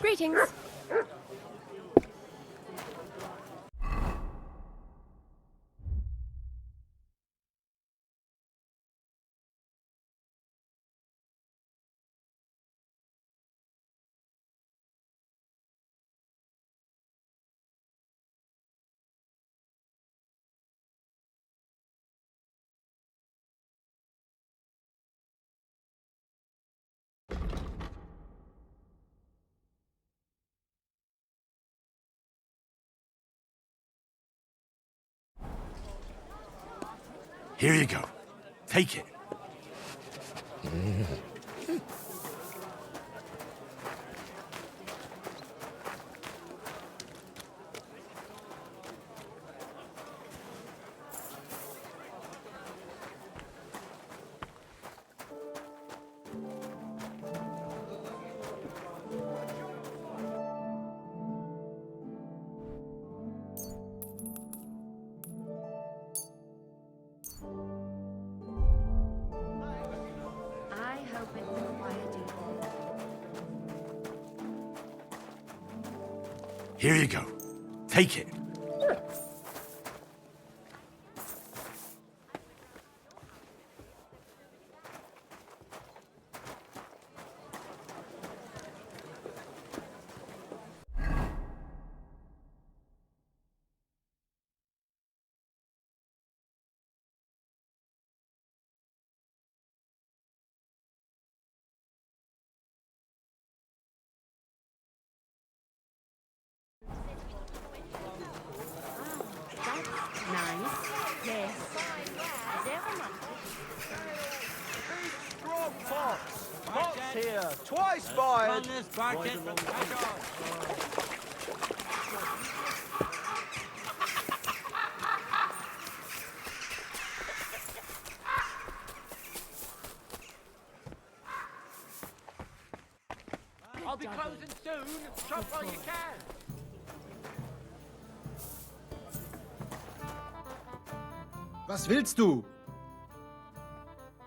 Greetings. Here you go. Take it. I hope it's a quiet evening. Here you go. Take it. Nice. Yes. Very much. Strong fox! Fox here! Twice fired! I'll be closing soon. Shop while you can. Was willst du?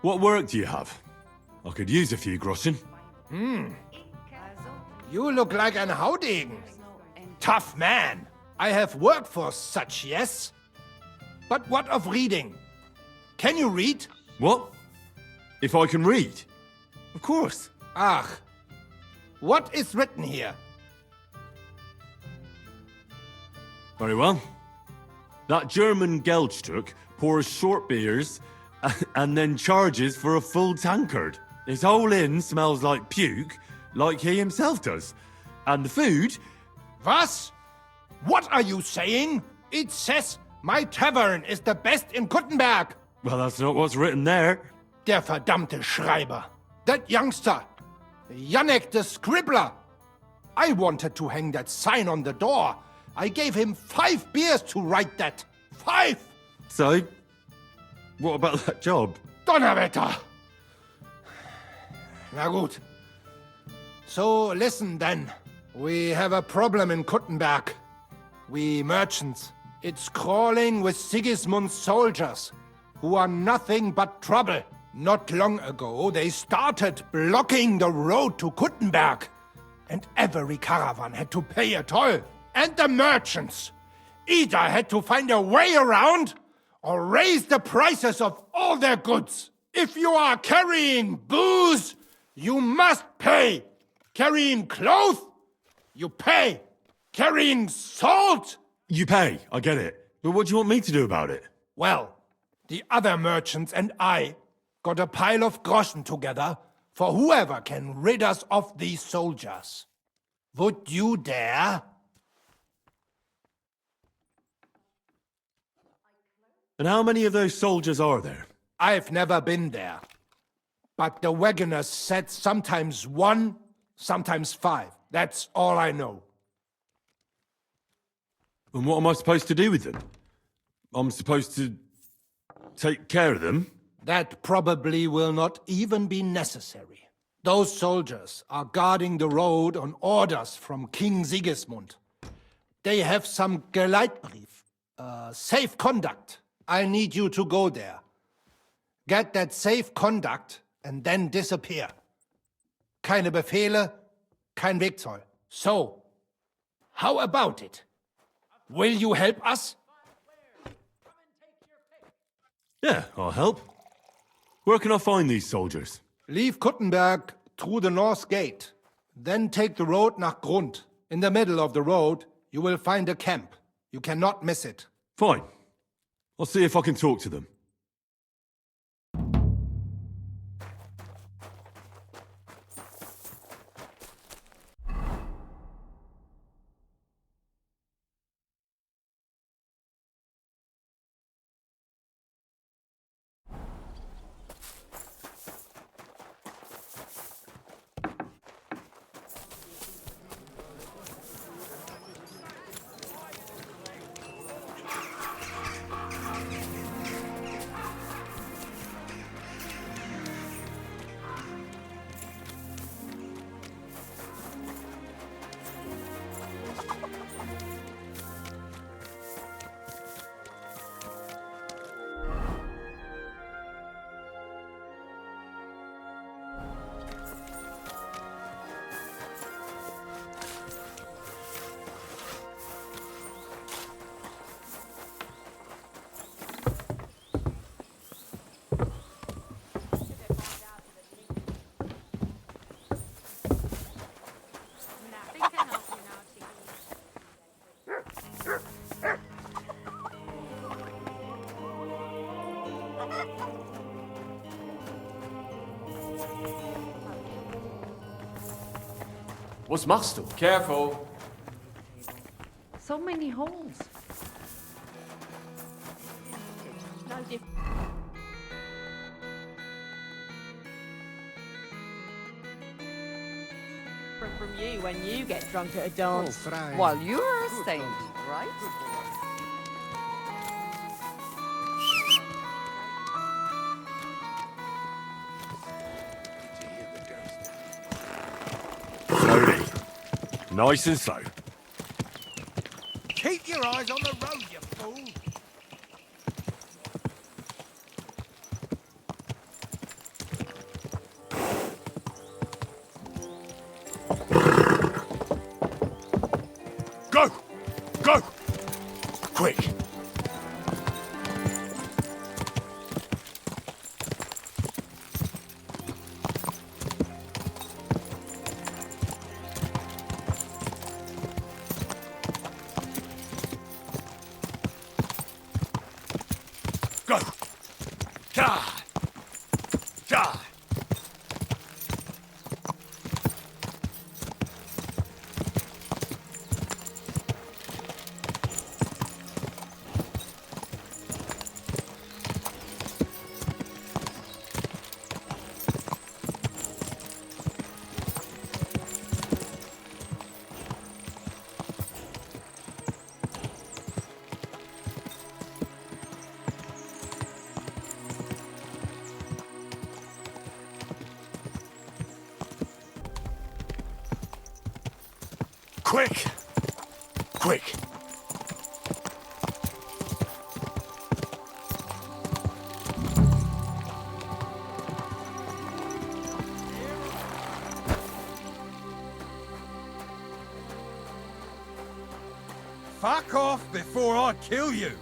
What work do you have? I could use a few groschen. You look like an Haudegen. Tough man. I have work for such, yes? But what of reading? Can you read? What? If I can read? Of course. Ach. What is written here? Very well. That German Geldstruck pours short beers and then charges for a full tankard. His whole inn smells like puke, like he himself does. And the food... Was? What are you saying? It says my tavern is the best in Kuttenberg. Well, that's not what's written there. Der verdammte Schreiber. That youngster. Janek the Scribbler. I wanted to hang that sign on the door. I gave him 5 beers to write that. 5! So, what about that job? Donnerwetter! Na gut. So listen then. We have a problem in Kuttenberg. We merchants. It's crawling with Sigismund's soldiers, who are nothing but trouble. Not long ago, they started blocking the road to Kuttenberg, and every caravan had to pay a toll. And the merchants either had to find a way around or raise the prices of all their goods. If you are carrying booze, you must pay. Carrying clothes, you pay. Carrying salt, You pay, I get it. But what do you want me to do about it? well, the other merchants and I got a pile of groschen together for whoever can rid us of these soldiers. Would you dare? And how many of those soldiers are there? I've never been there. But the wagoners said sometimes 1, sometimes 5. That's all I know. And what am I supposed to do with them? I'm supposed to take care of them? That probably will not even be necessary. Those soldiers are guarding the road on orders from King Sigismund. They have some Geleitbrief, safe conduct. I need you to go there. Get that safe conduct and then disappear. Keine Befehle, kein Wegzoll. So, how about it? Will you help us? Yeah, I'll help. Where can I find these soldiers? Leave Kuttenberg through the north gate. Then take the road nach Grund. In the middle of the road, you will find a camp. You cannot miss it. Fine. I'll see if I can talk to them. Nothing can help you now, Chicky. Was machst du? Careful. So many holes. No different from you when you get drunk at a dance. While you're a saint, right? Slowly. Nice and slow. Keep your eyes on the road, you fool! Go! Go! Quick! Go! Ja! Ja! Quick! Quick! Fuck off before I kill you!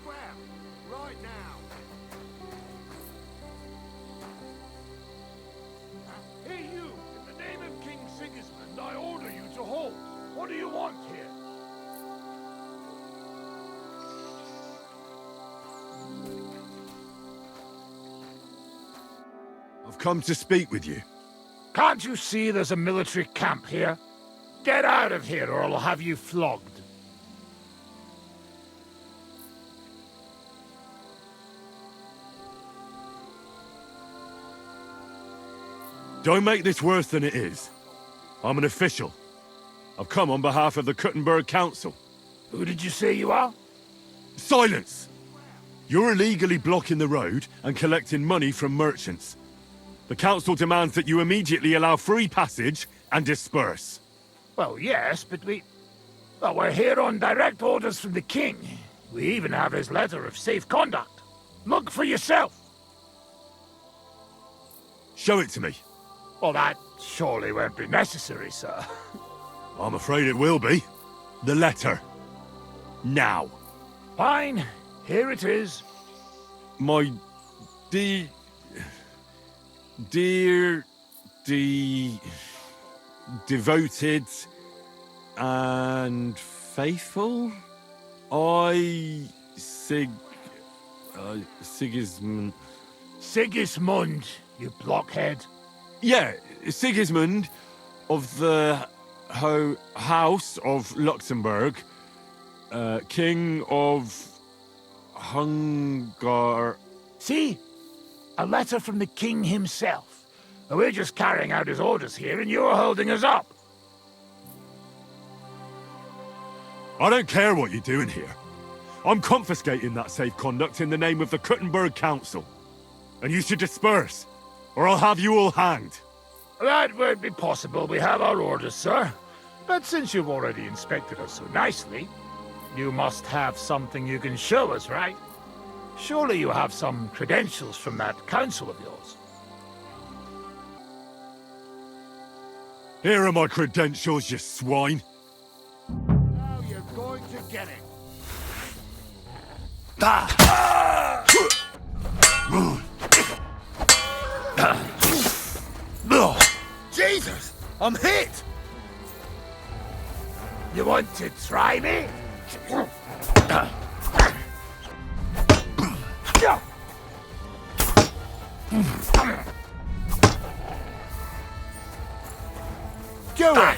Square, right now. Hey you! In the name of King Sigismund, I order you to halt. What do you want here? I've come to speak with you. Can't you see there's a military camp here? Get out of here or I'll have you flogged. Don't make this worse than it is. I'm an official. I've come on behalf of the Kuttenberg Council. Who did you say you are? Silence! You're illegally blocking the road and collecting money from merchants. The council demands that you immediately allow free passage and disperse. Well, yes, but well, we're here on direct orders from the king. We even have his letter of safe conduct. Look for yourself. Show it to me. Well, that surely won't be necessary, sir. I'm afraid it will be. The letter. Now. Fine. Here it is. My dear, devoted and faithful, Sigismund. Sigismund, you blockhead. Yeah, Sigismund of the House of Luxembourg, King of Hungar. See? A letter from the king himself. We're just carrying out his orders here, and you're holding us up. I don't care what you're doing here. I'm confiscating that safe conduct in the name of the Kuttenberg Council. And you should disperse, or I'll have you all hanged. That won't be possible. We have our orders, sir. But since you've already inspected us so nicely, you must have something you can show us, right? Surely you have some credentials from that council of yours. Here are my credentials, you swine. Now you're going to get it. Jesus! I'm hit! You want to try me? Do it!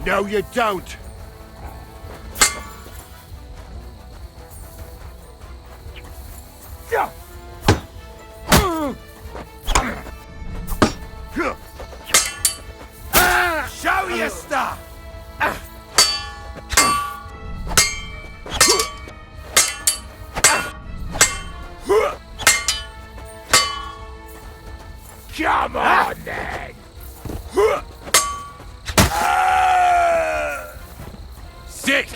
No, you don't. Show your stuff! Come on, then! Sick!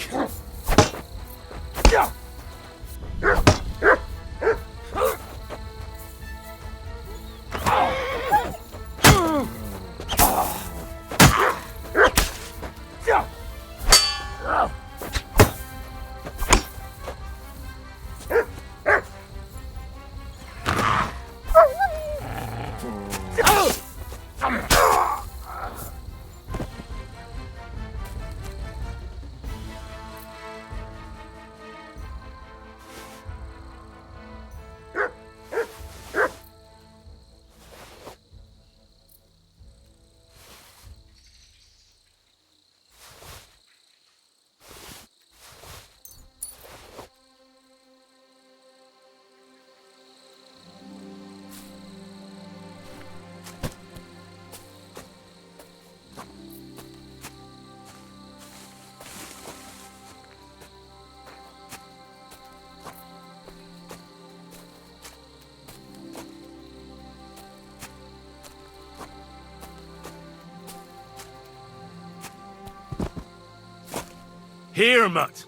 Here, Mutt.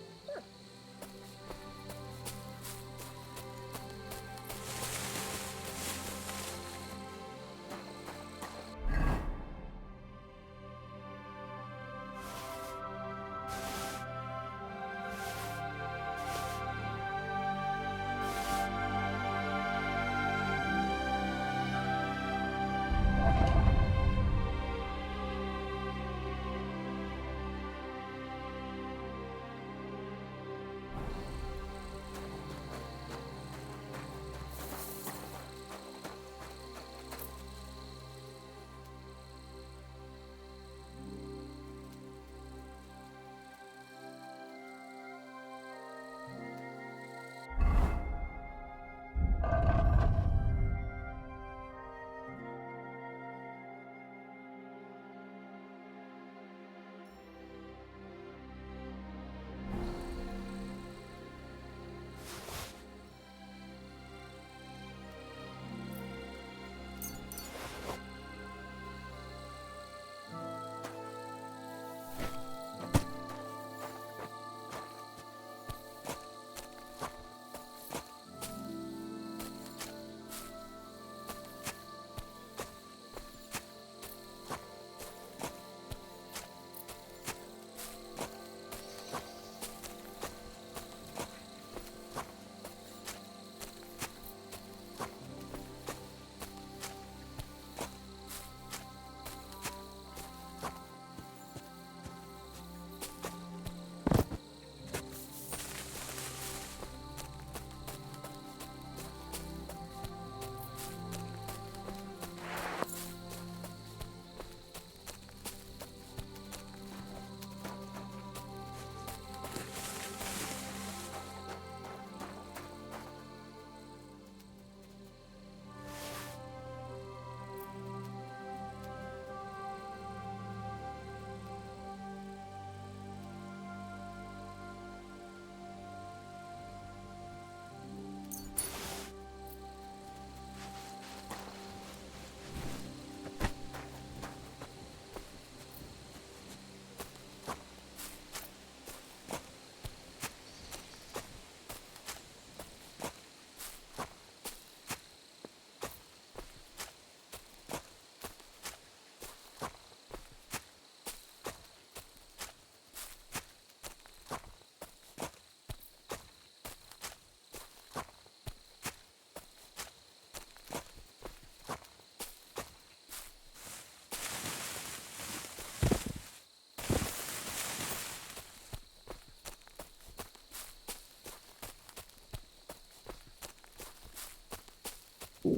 I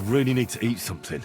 really need to eat something.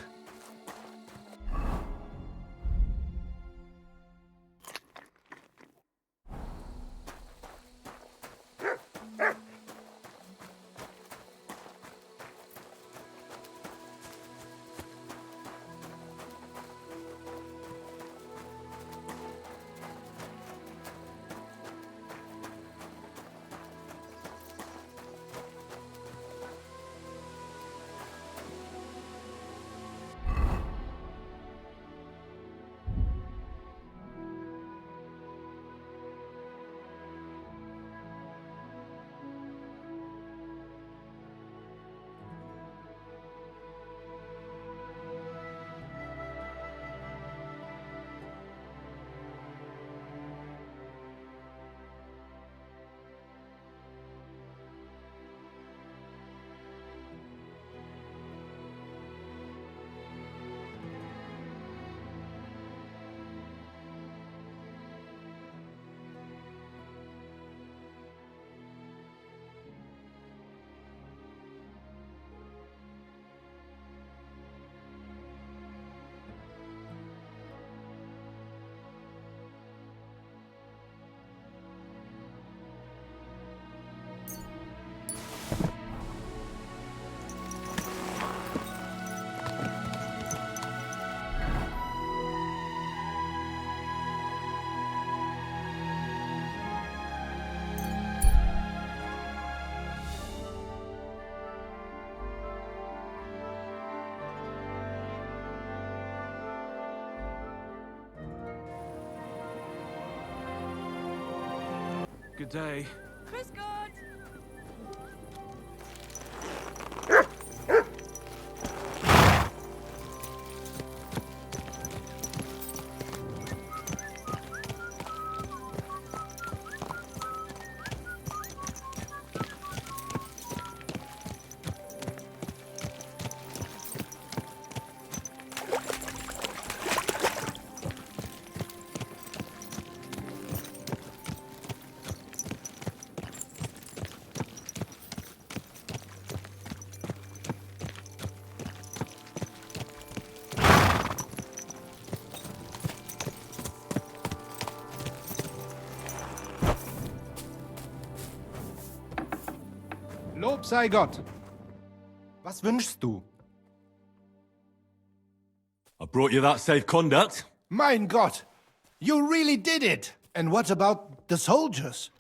Good day. Chris good. Lob sei Gott. Was wünschst du? I brought you that safe conduct. Mein Gott, you really did it. And what about the soldiers?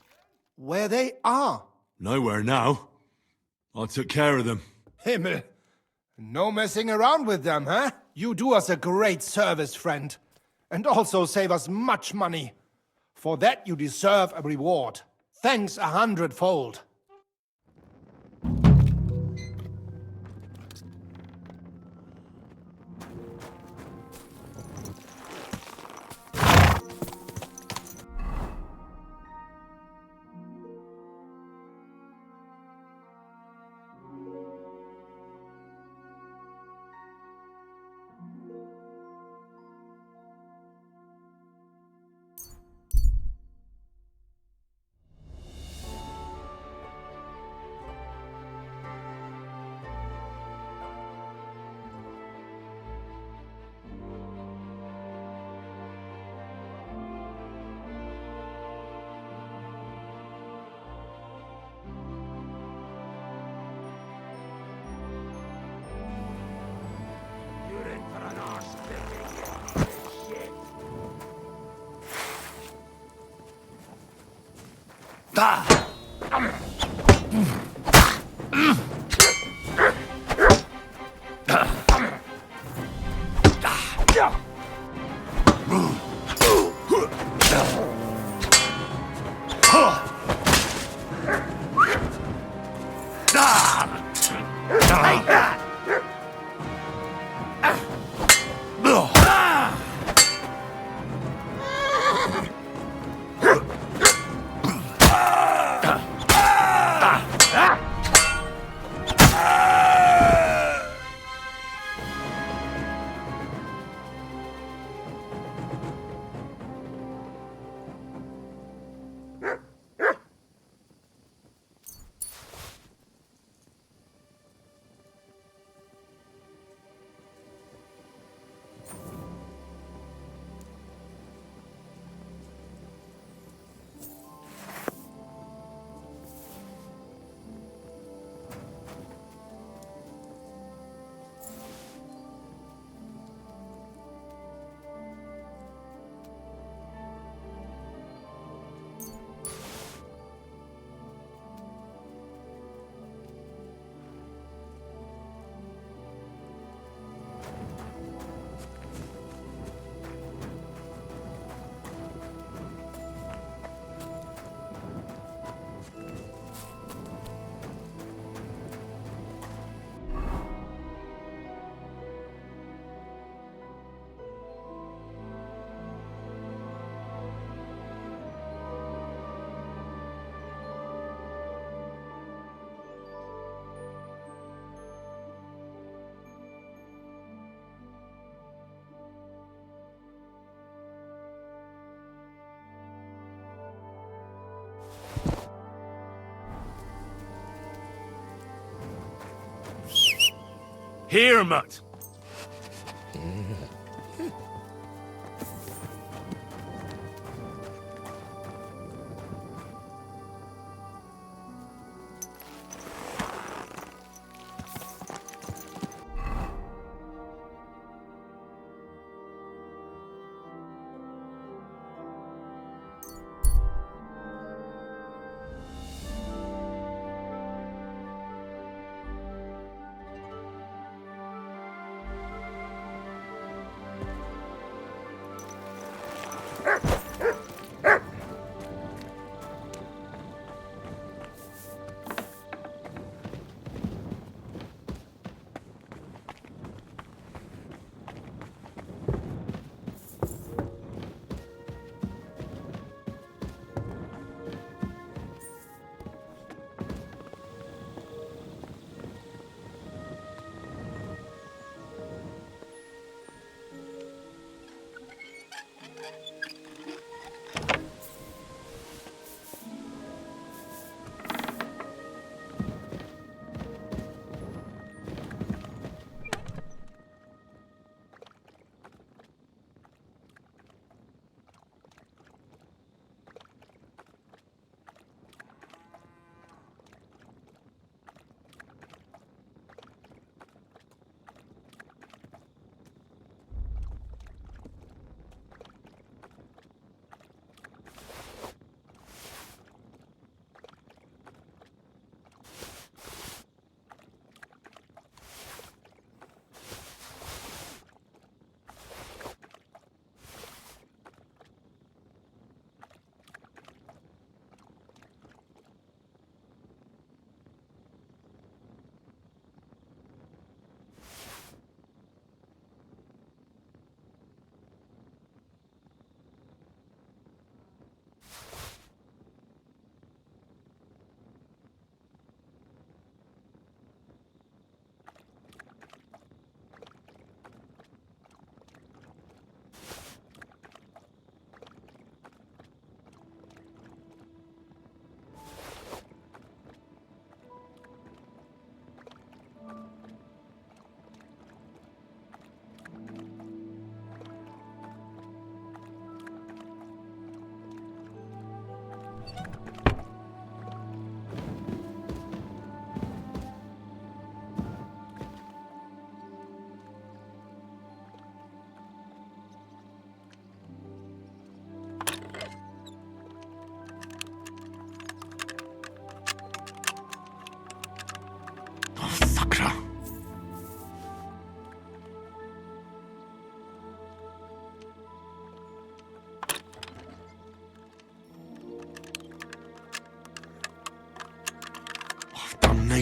Where they are? Nowhere now. I took care of them. Himmel. No messing around with them, huh? You do us a great service, friend. And also save us much money. For that you deserve a reward. Thanks 100-fold. Here, mutt.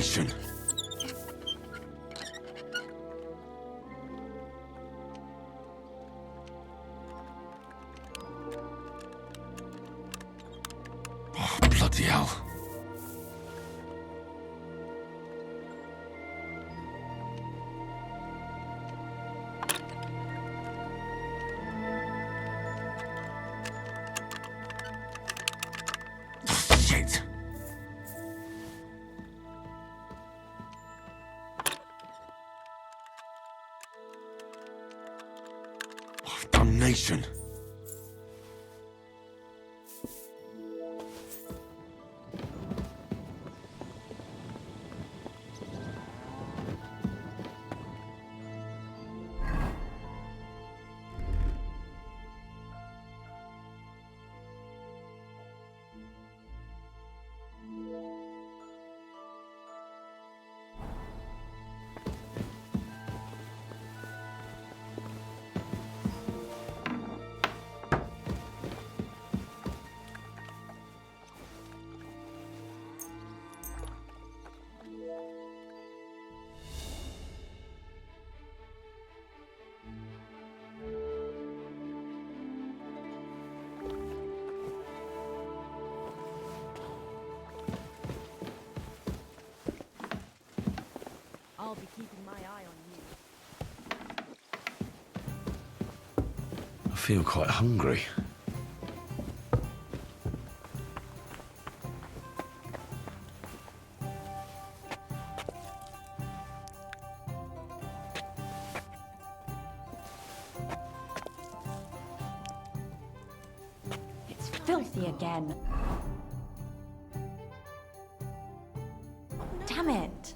Damnation. Oh, bloody hell. Shit. Oh, damnation. I'll be keeping my eye on you. I feel quite hungry. It's filthy again. Damn it.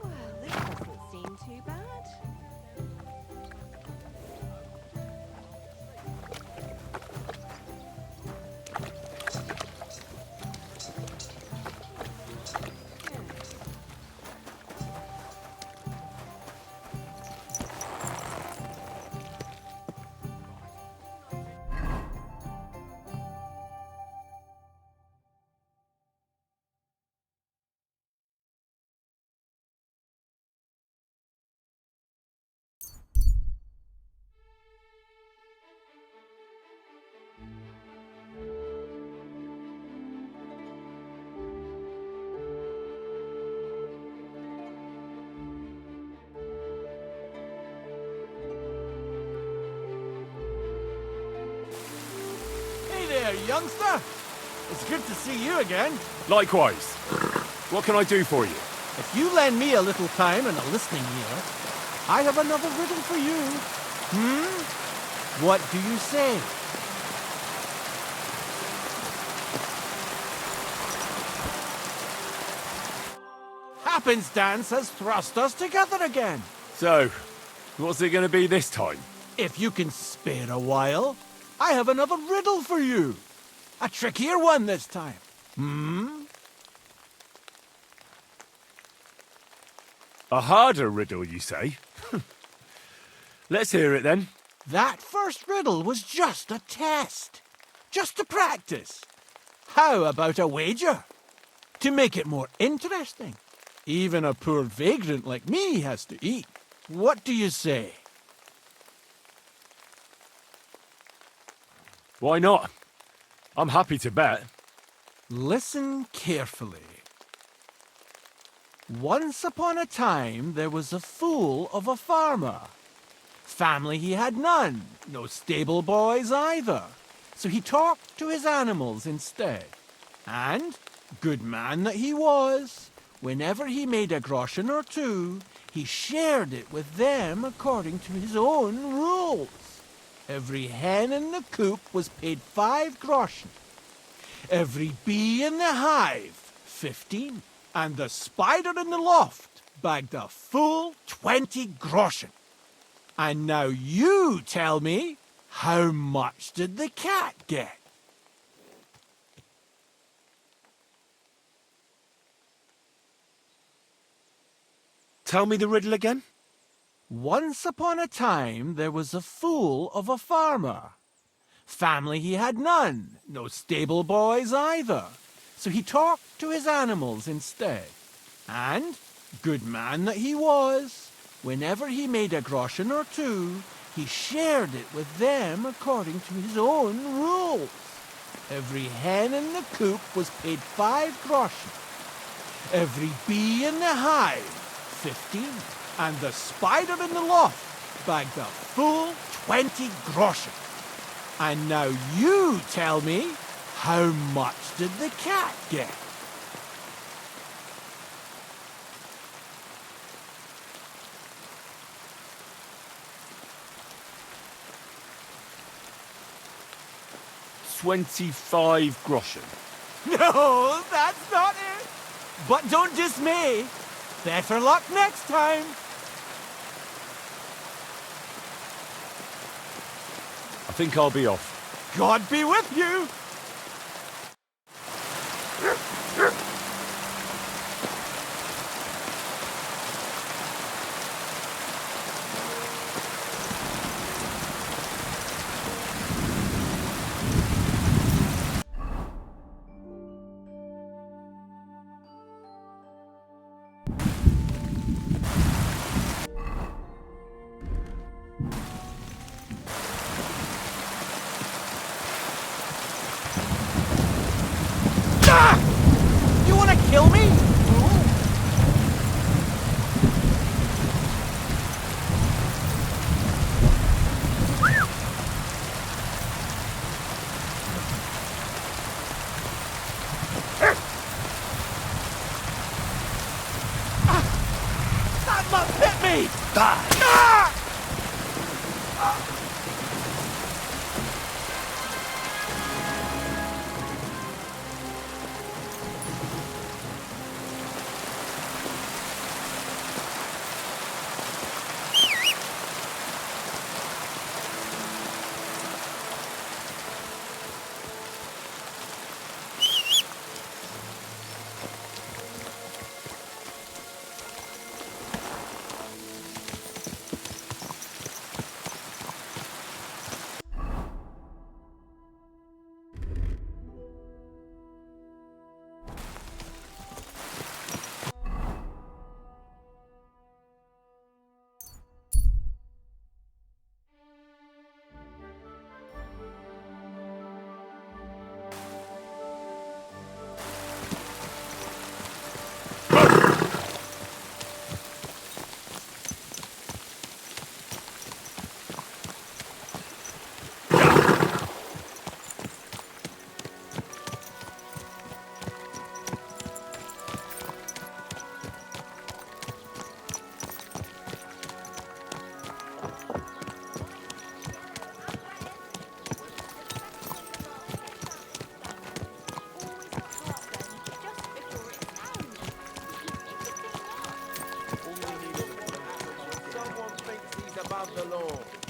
Well, this doesn't seem too bad. Hey there, youngster. It's good to see you again. Likewise. What can I do for you? If you lend me a little time and a listening ear, I have another riddle for you. What do you say? Happenstance has thrust us together again. So, what's it going to be this time? If you can spare a while, I have another riddle for you. A trickier one this time. A harder riddle, you say? Let's hear it then. That first riddle was just a test. Just to practice. How about a wager? To make it more interesting. Even a poor vagrant like me has to eat. What do you say? Why not? I'm happy to bet. Listen carefully. Once upon a time, there was a fool of a farmer. Family he had none, no stable boys either. So he talked to his animals instead. And, good man that he was, whenever he made a groschen or two, he shared it with them according to his own rules. Every hen in the coop was paid 5 groschen. Every bee in the hive, 15. And the spider in the loft bagged a full 20 groschen. And now you tell me, How much did the cat get? Tell me the riddle again? Once upon a time, there was a fool of a farmer. Family he had none, no stable boys either. So he talked to his animals instead. And, good man that he was, whenever he made a groschen or two, he shared it with them according to his own rules. Every hen in the coop was paid 5 groschen. Every bee in the hive, 15. And the spider in the loft bagged a full 20 groschen. And now you tell me, how much did the cat get? $25 groschen. No, that's not it. But don't dismay. Better luck next time. I think I'll be off. God be with you. You want to kill me? That must hit me! Die! Ah!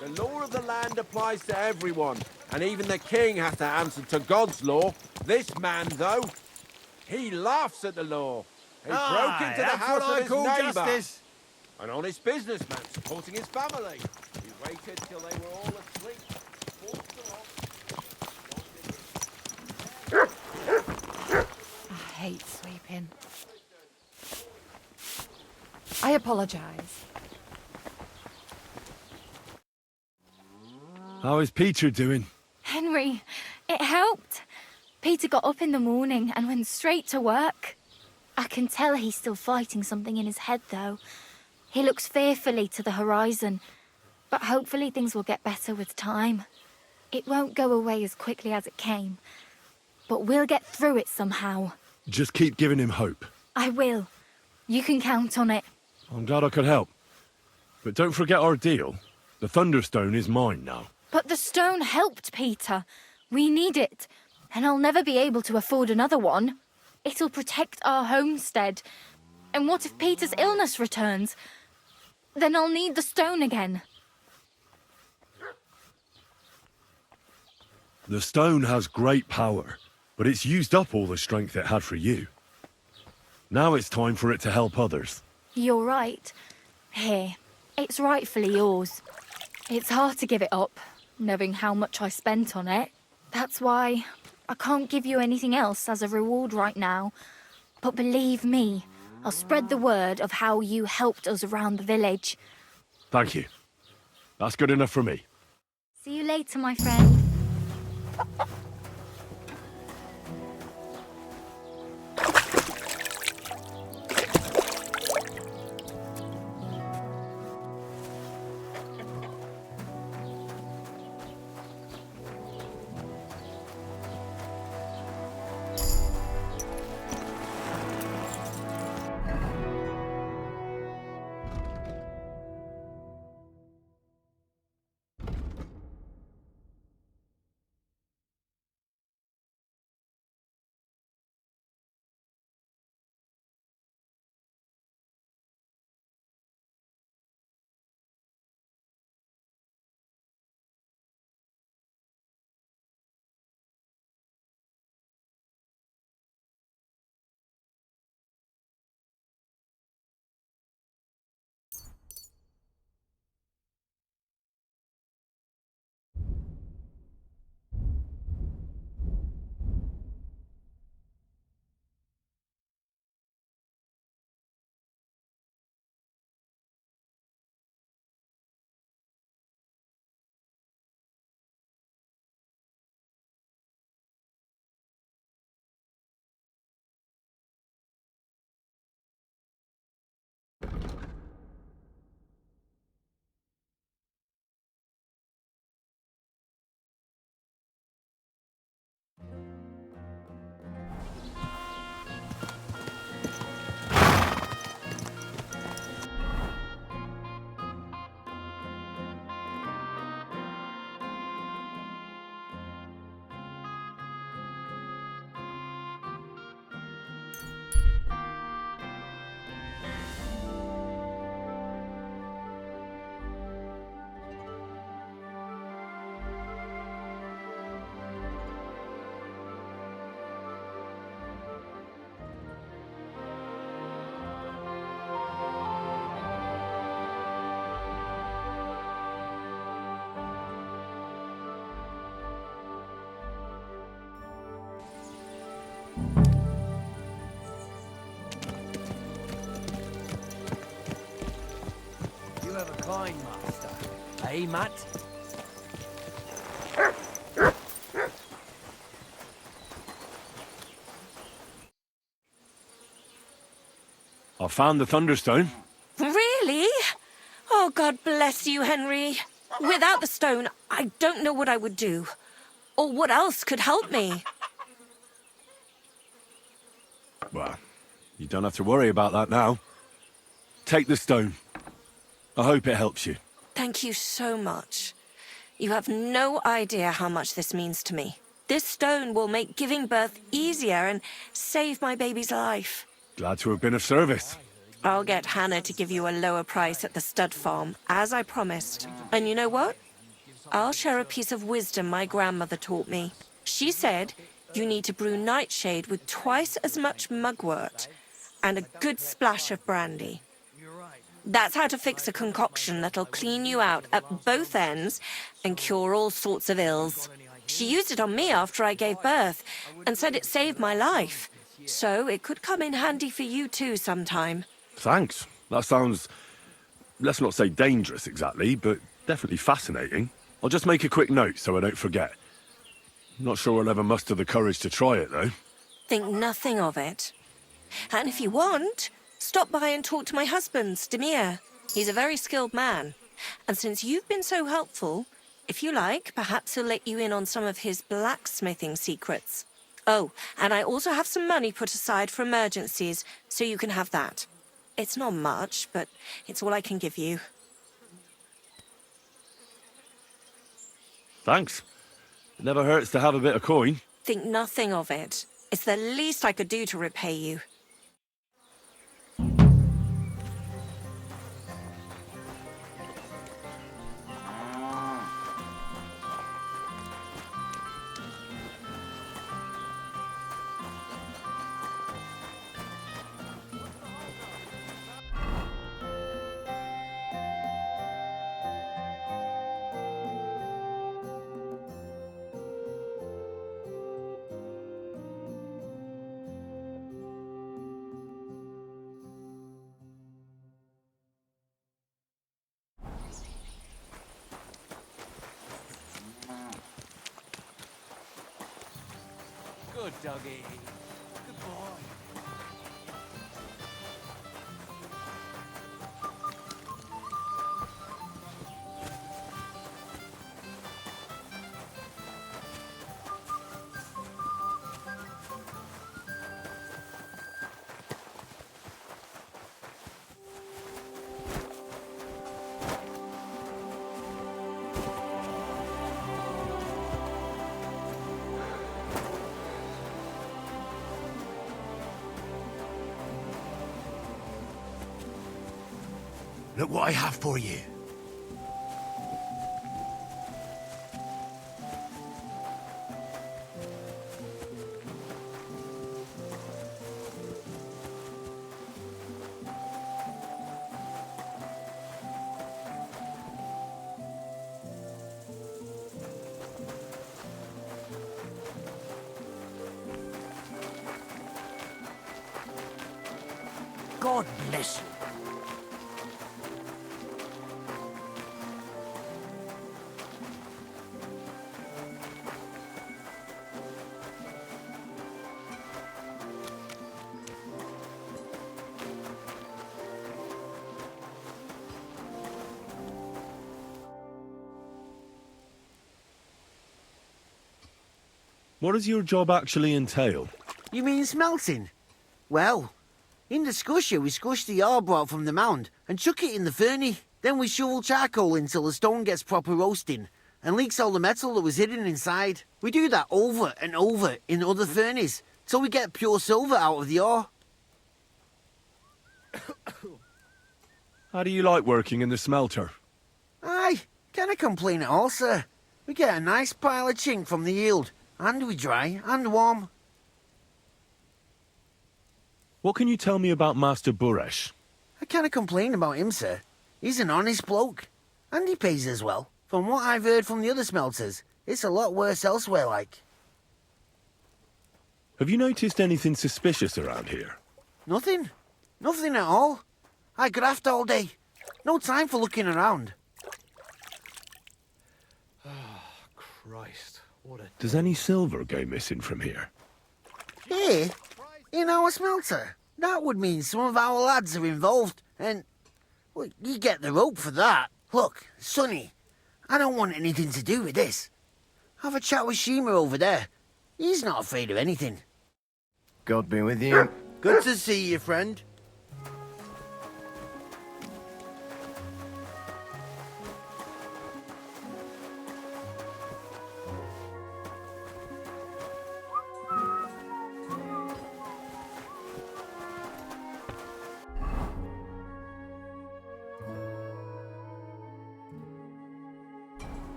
The law of the land applies to everyone, and even the king has to answer to God's law. This man, though, he laughs at the law. He broke into the house of his neighbour. Justice. An honest businessman supporting his family. He waited till they were all asleep. I hate sleeping. I apologise. How is Peter doing? Henry, it helped. Peter got up in the morning and went straight to work. I can tell he's still fighting something in his head, though. He looks fearfully to the horizon, but hopefully things will get better with time. It won't go away as quickly as it came, but we'll get through it somehow. Just keep giving him hope. I will. You can count on it. I'm glad I could help. But don't forget our deal. The Thunderstone is mine now. But the stone helped Peter. We need it, and I'll never be able to afford another one. It'll protect our homestead. And what if Peter's illness returns? Then I'll need the stone again. The stone has great power, but it's used up all the strength it had for you. Now it's time for it to help others. You're right. Here, it's rightfully yours. It's hard to give it up, knowing how much I spent on it. That's why I can't give you anything else as a reward right now. But believe me, I'll spread the word of how you helped us around the village. Thank you. That's good enough for me. See you later, my friend. You have a kind master, eh, Matt? I found the Thunderstone. Really? Oh, God bless you, Henry. Without the stone, I don't know what I would do. Or what else could help me. Well, you don't have to worry about that now. Take the stone. I hope it helps you. Thank you so much. You have no idea how much this means to me. This stone will make giving birth easier and save my baby's life. Glad to have been of service. I'll get Hannah to give you a lower price at the stud farm, as I promised. And you know what? I'll share a piece of wisdom my grandmother taught me. She said you need to brew nightshade with twice as much mugwort and a good splash of brandy. That's how to fix a concoction that'll clean you out at both ends and cure all sorts of ills. She used it on me after I gave birth and said it saved my life. So it could come in handy for you too sometime. Thanks. That sounds, let's not say dangerous exactly, but definitely fascinating. I'll just make a quick note so I don't forget. Not sure I'll ever muster the courage to try it, though. Think nothing of it. And if you want, stop by and talk to my husband, Demir. He's a very skilled man. And since you've been so helpful, if you like, perhaps he'll let you in on some of his blacksmithing secrets. Oh, and I also have some money put aside for emergencies, so you can have that. It's not much, but it's all I can give you. Thanks. It never hurts to have a bit of coin. Think nothing of it. It's the least I could do to repay you. Good doggy. Good boy. Look what I have for you. God bless you. What does your job actually entail? You mean smelting? Well, in the skusher, we scush the arbor out from the mound and chuck it in the furnace. Then we shovel charcoal until the stone gets proper roasting and leaks all the metal that was hidden inside. We do that over and over in other furnaces till we get pure silver out of the ore. How do you like working in the smelter? Aye, can't complain at all, sir. We get a nice pile of chink from the yield, and we dry and warm. What can you tell me about Master Buresh? I can't complain about him, sir. He's an honest bloke, and he pays as well. From what I've heard from the other smelters, it's a lot worse elsewhere, like. Have you noticed anything suspicious around here? Nothing. Nothing at all. I graft all day. No time for looking around. Christ, what a... Does any silver go missing from here? Here? In our smelter? That would mean some of our lads are involved, and... well, you get the rope for that. Look, Sonny, I don't want anything to do with this. Have a chat with Shima over there. He's not afraid of anything. God be with you. Good to see you, friend.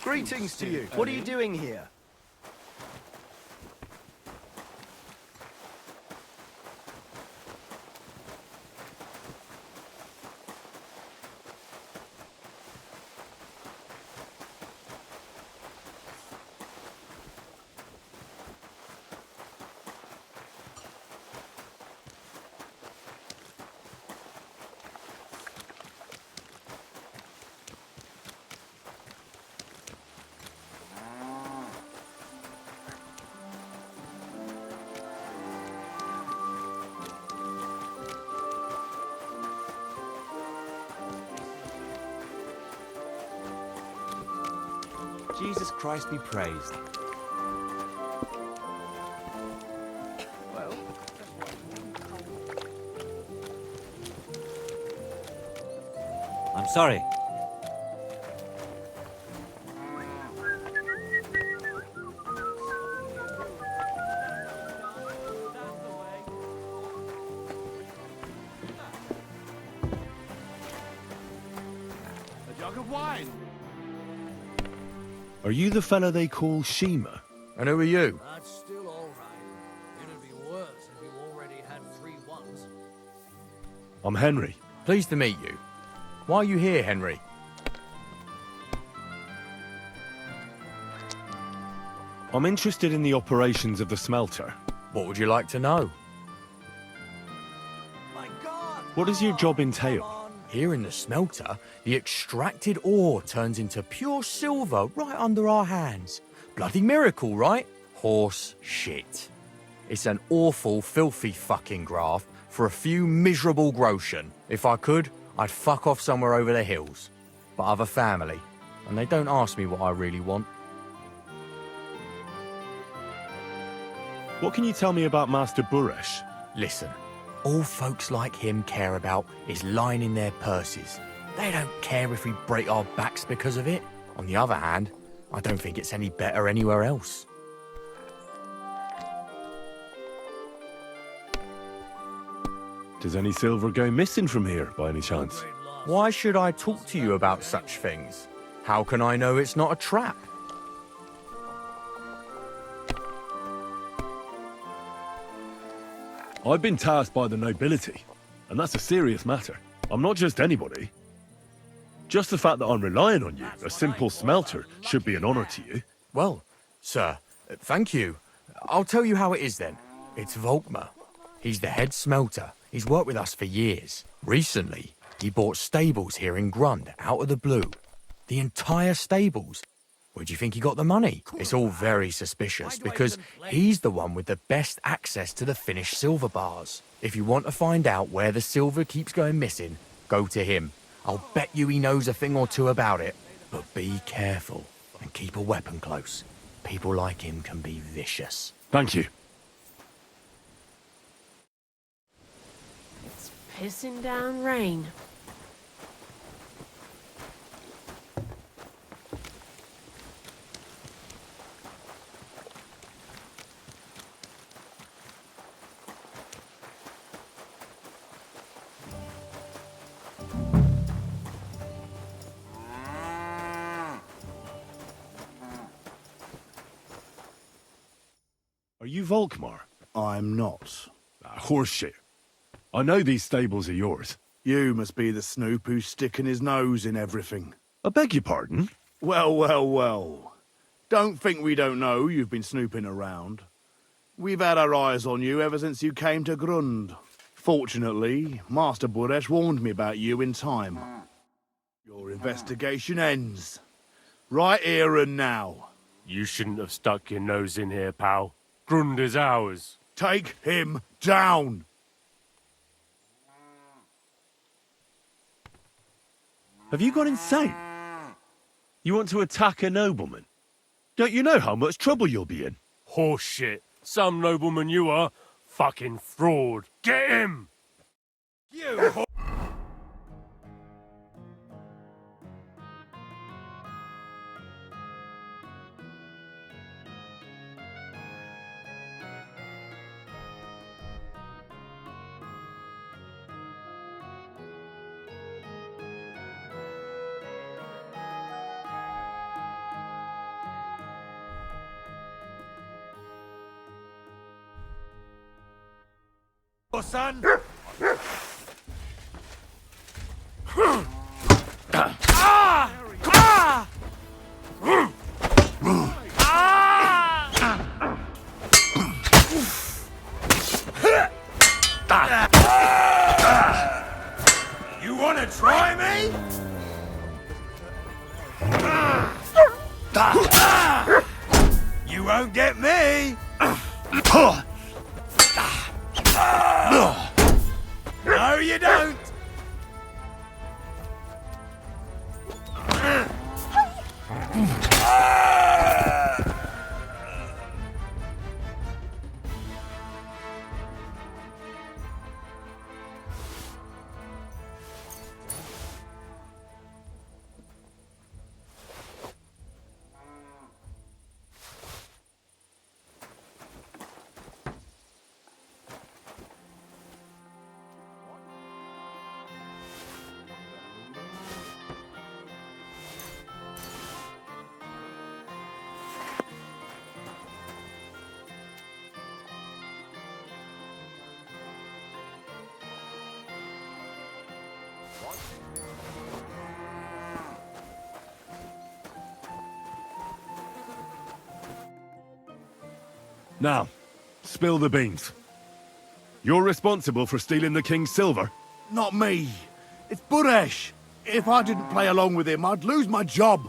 Greetings to you. What are you doing here? Jesus Christ be praised. I'm sorry. A jug of wine. Are you the fella they call Shima? And who are you? That's still all right. It'd be worse if you already had 3 ones. I'm Henry. Pleased to meet you. Why are you here, Henry? I'm interested in the operations of the smelter. What would you like to know? What does your job entail? Here in the smelter, the extracted ore turns into pure silver right under our hands. Bloody miracle, right? Horse shit. It's an awful, filthy fucking graft for a few miserable groschen. If I could, I'd fuck off somewhere over the hills. But I've a family, and they don't ask me what I really want. What can you tell me about Master Buresh? Listen, all folks like him care about is lining their purses. They don't care if we break our backs because of it. On the other hand, I don't think it's any better anywhere else. Does any silver go missing from here, by any chance? Why should I talk to you about such things? How can I know it's not a trap? I've been tasked by the nobility, and that's a serious matter. I'm not just anybody. Just the fact that I'm relying on you, a simple smelter, should be an honor to you. Well, sir, thank you. I'll tell you how it is then. It's Volkmar. He's the head smelter. He's worked with us for years. Recently, he bought stables here in Grund, out of the blue. The entire stables. Where do you think he got the money? It's all very suspicious, because he's the one with the best access to the finished silver bars. If you want to find out where the silver keeps going missing, go to him. I'll bet you he knows a thing or two about it. But be careful, and keep a weapon close. People like him can be vicious. Thank you. Pissing down rain. Are you Volkmar? I'm not. Horseshit. I know these stables are yours. You must be the snoop who's sticking his nose in everything. I beg your pardon? Well, well, well. Don't think we don't know you've been snooping around. We've had our eyes on you ever since you came to Grund. Fortunately, Master Buresh warned me about you in time. Your investigation ends. Right here and now. You shouldn't have stuck your nose in here, pal. Grund is ours. Take him down! Have you gone insane? You want to attack a nobleman? Don't you know how much trouble you'll be in? Horseshit. Some nobleman you are. Fucking fraud. Get him! You son! You wanna try me? You won't get me! No, you don't! Now, spill the beans. You're responsible for stealing the king's silver? Not me. It's Buresh. If I didn't play along with him, I'd lose my job.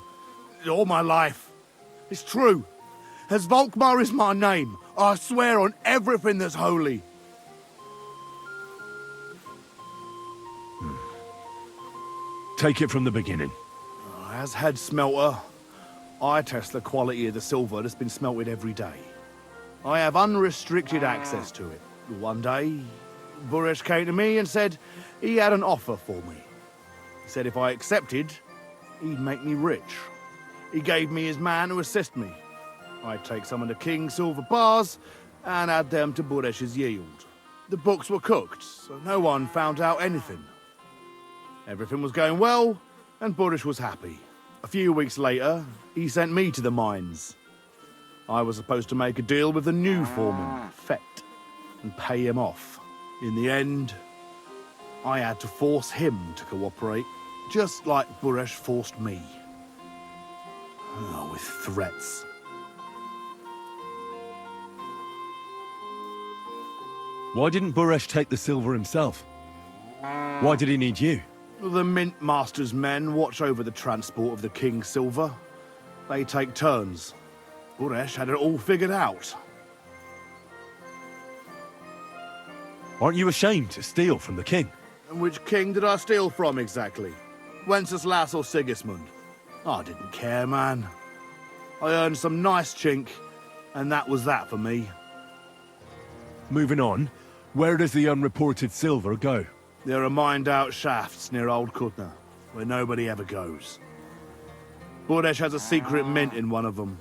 All my life. It's true. As Volkmar is my name, I swear on everything that's holy. Take it from the beginning. As head smelter, I test the quality of the silver that's been smelted every day. I have unrestricted access to it. One day, Buresh came to me and said he had an offer for me. He said if I accepted, he'd make me rich. He gave me his man to assist me. I'd take some of the king's silver bars and add them to Buresh's yield. The books were cooked, so no one found out anything. Everything was going well, and Buresh was happy. A few weeks later, he sent me to the mines. I was supposed to make a deal with the new foreman, Fett, and pay him off. In the end, I had to force him to cooperate, just like Buresh forced me. Oh, with threats. Why didn't Buresh take the silver himself? Why did he need you? The Mint Master's men watch over the transport of the King's silver. They take turns. Buresh had it all figured out. Aren't you ashamed to steal from the king? And which king did I steal from exactly? Wenceslas or Sigismund? I didn't care, man. I earned some nice chink, and that was that for me. Moving on, where does the unreported silver go? There are mined-out shafts near Old Kutna, where nobody ever goes. Buresh has a secret mint in one of them.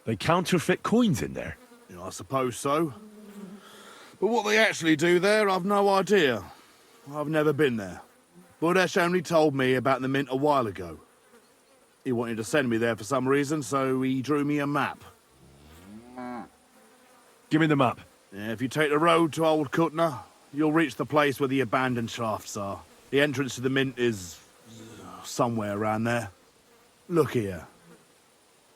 They counterfeit coins in there? Yeah, I suppose so. But what they actually do there, I've no idea. I've never been there. Buresh only told me about the mint a while ago. He wanted to send me there for some reason, so he drew me a map. Give me the map. Yeah, if you take the road to Old Kutna, you'll reach the place where the abandoned shafts are. The entrance to the mint is somewhere around there. Look here.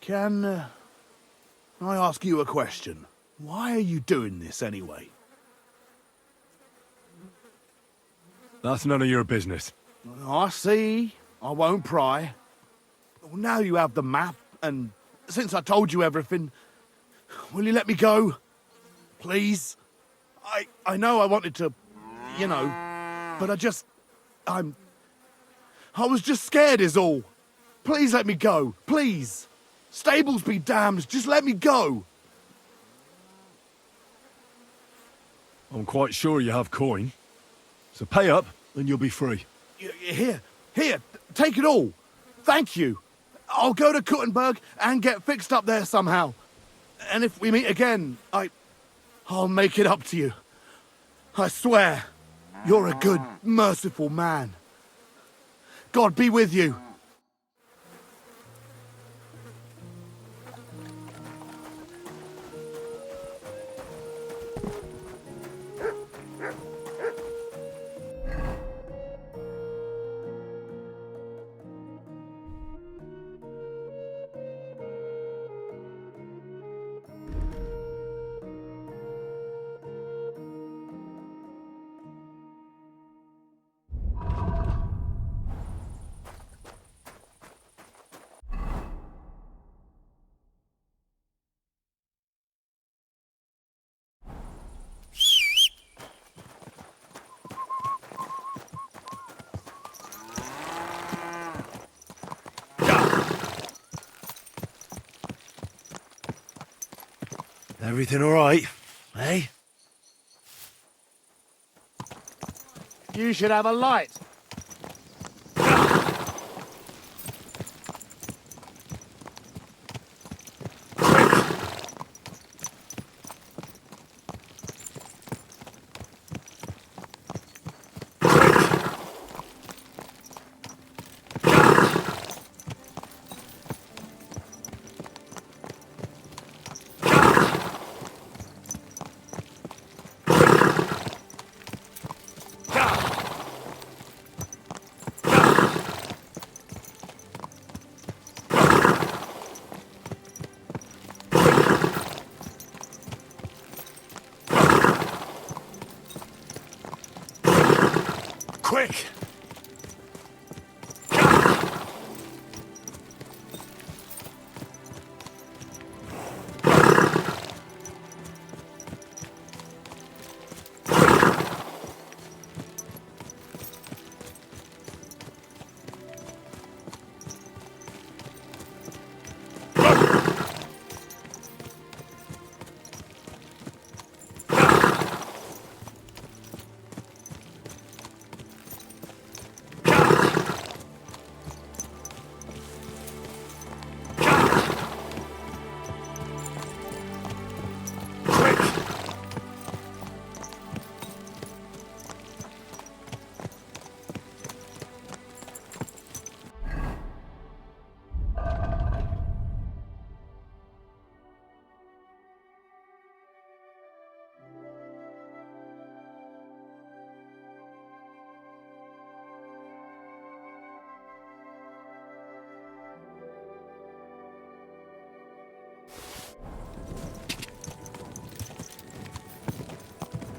Can I ask you a question? Why are you doing this anyway? That's none of your business. I see. I won't pry. Well, now you have the map, and since I told you everything, will you let me go? Please? I know I wanted to, you know, but I was just scared is all. Please let me go. Please. Stables be damned. Just let me go. I'm quite sure you have coin. So pay up, and you'll be free. Here, take it all. Thank you. I'll go to Kuttenberg and get fixed up there somehow. And if we meet again, I'll make it up to you. I swear, you're a good, merciful man. God be with you. Everything all right, eh? You should have a light.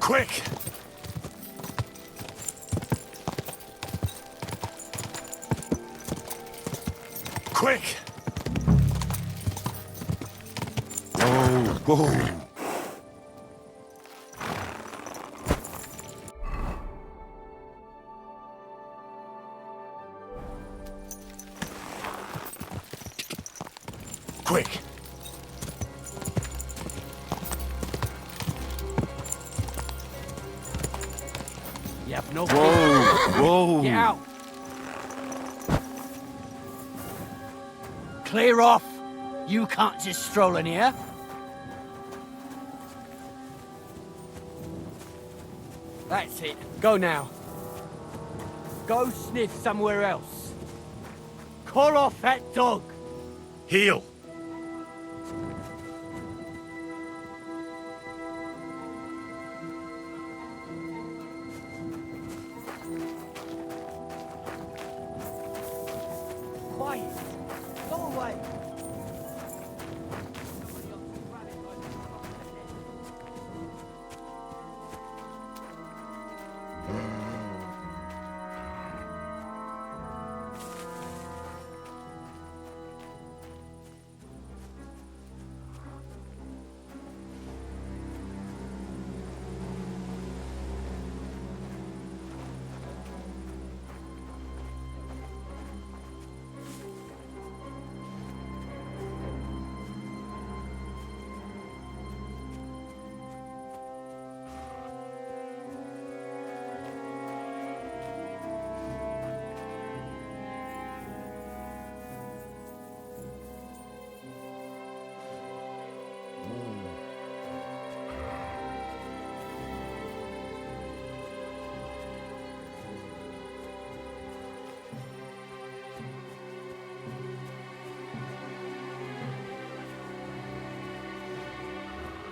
Quick! Quick! Whoa! Quick! You have no Whoa! Get out! Clear off! You can't just stroll in here. That's it. Go now. Go sniff somewhere else. Call off that dog. Heel! Quiet. Go away.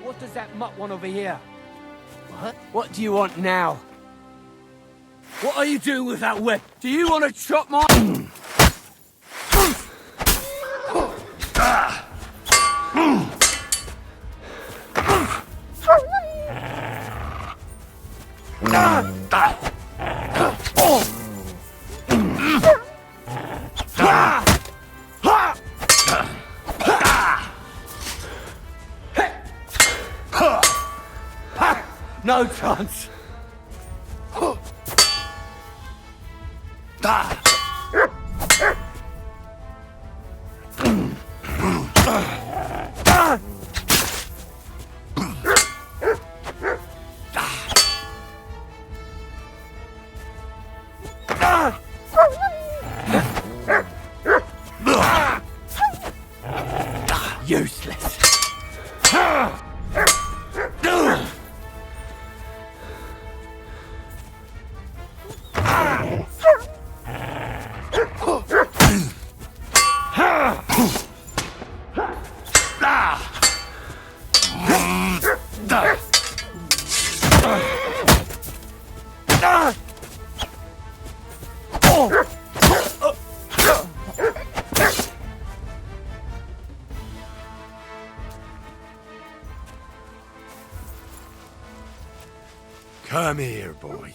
What does that mutt want over here? What? What do you want now? What are you doing with that whip? Do you want to chop my... No chance. Useless. Come here, boy.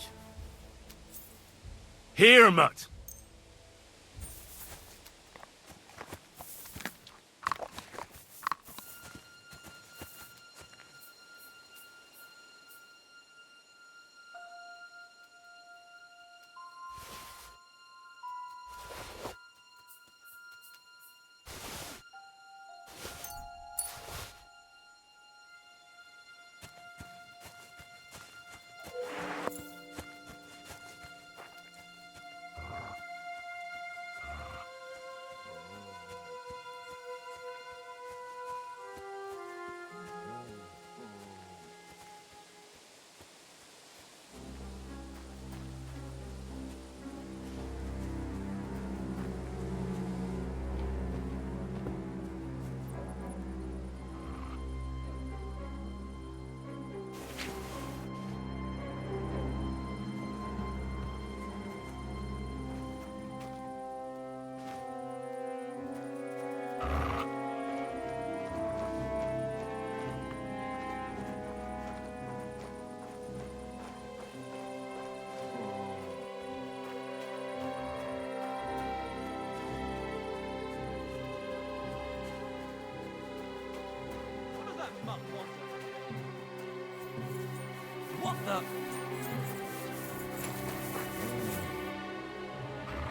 Here, mutt.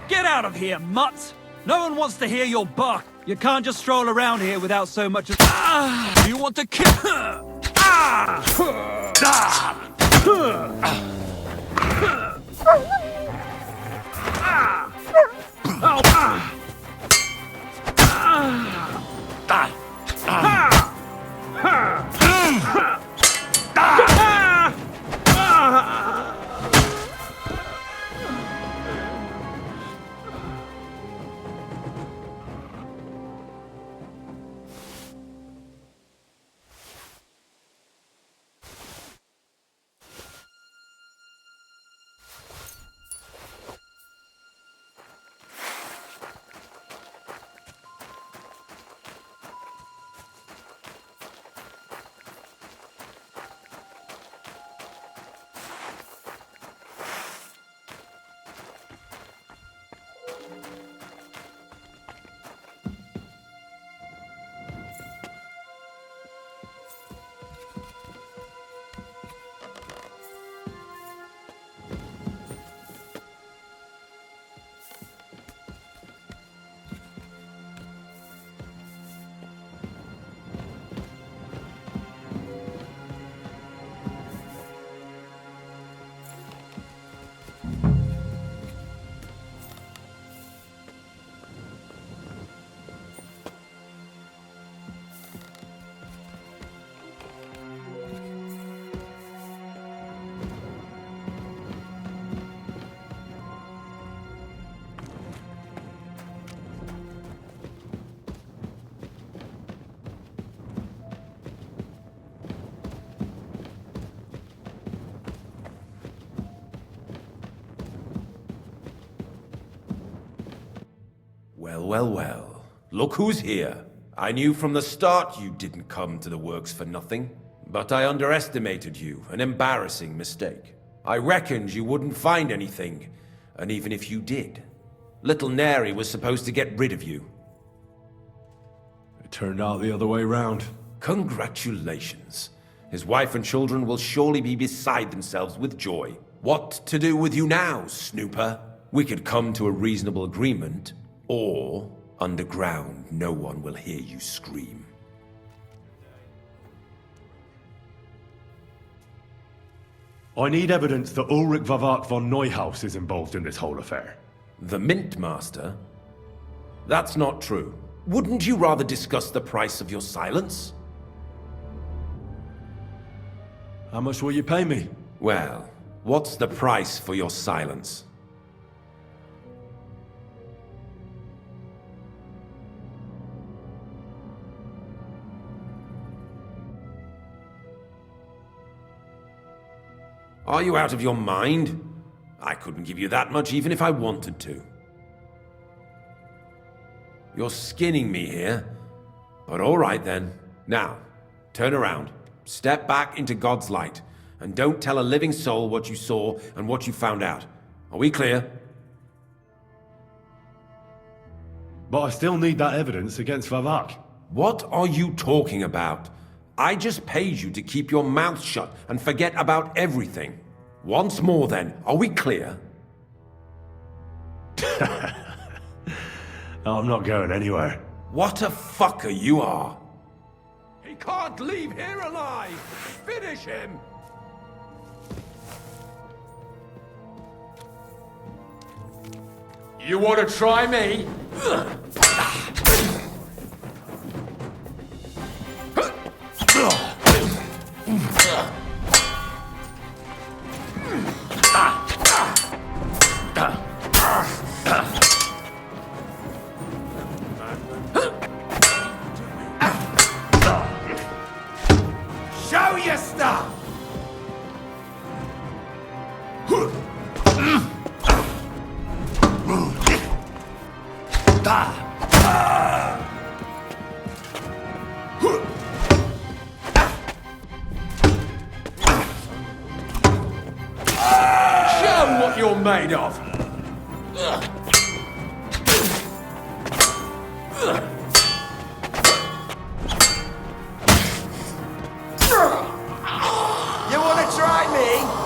Get out of here, mutt! No one wants to hear your bark. You can't just stroll around here without so much as... Do you want to kill... Well, well, well. Look who's here. I knew from the start you didn't come to the works for nothing. But I underestimated you. An embarrassing mistake. I reckoned you wouldn't find anything. And even if you did, little Neri was supposed to get rid of you. It turned out the other way round. Congratulations. His wife and children will surely be beside themselves with joy. What to do with you now, snooper? We could come to a reasonable agreement, or underground no one will hear you scream. I need evidence that Ulrich Vavak von Neuhaus is involved in this whole affair. The Mint Master? That's not true. Wouldn't you rather discuss the price of your silence? How much will you pay me? Well, what's the price for your silence? Are you out of your mind? I couldn't give you that much even if I wanted to. You're skinning me here. But all right then. Now, turn around. Step back into God's light. And don't tell a living soul what you saw and what you found out. Are we clear? But I still need that evidence against Vavak. What are you talking about? I just paid you to keep your mouth shut and forget about everything. Once more then, are we clear? I'm not going anywhere. What a fucker you are. He can't leave here alive! Finish him! You want to try me? Show your stuff! Show what you're made of! You wanna try me?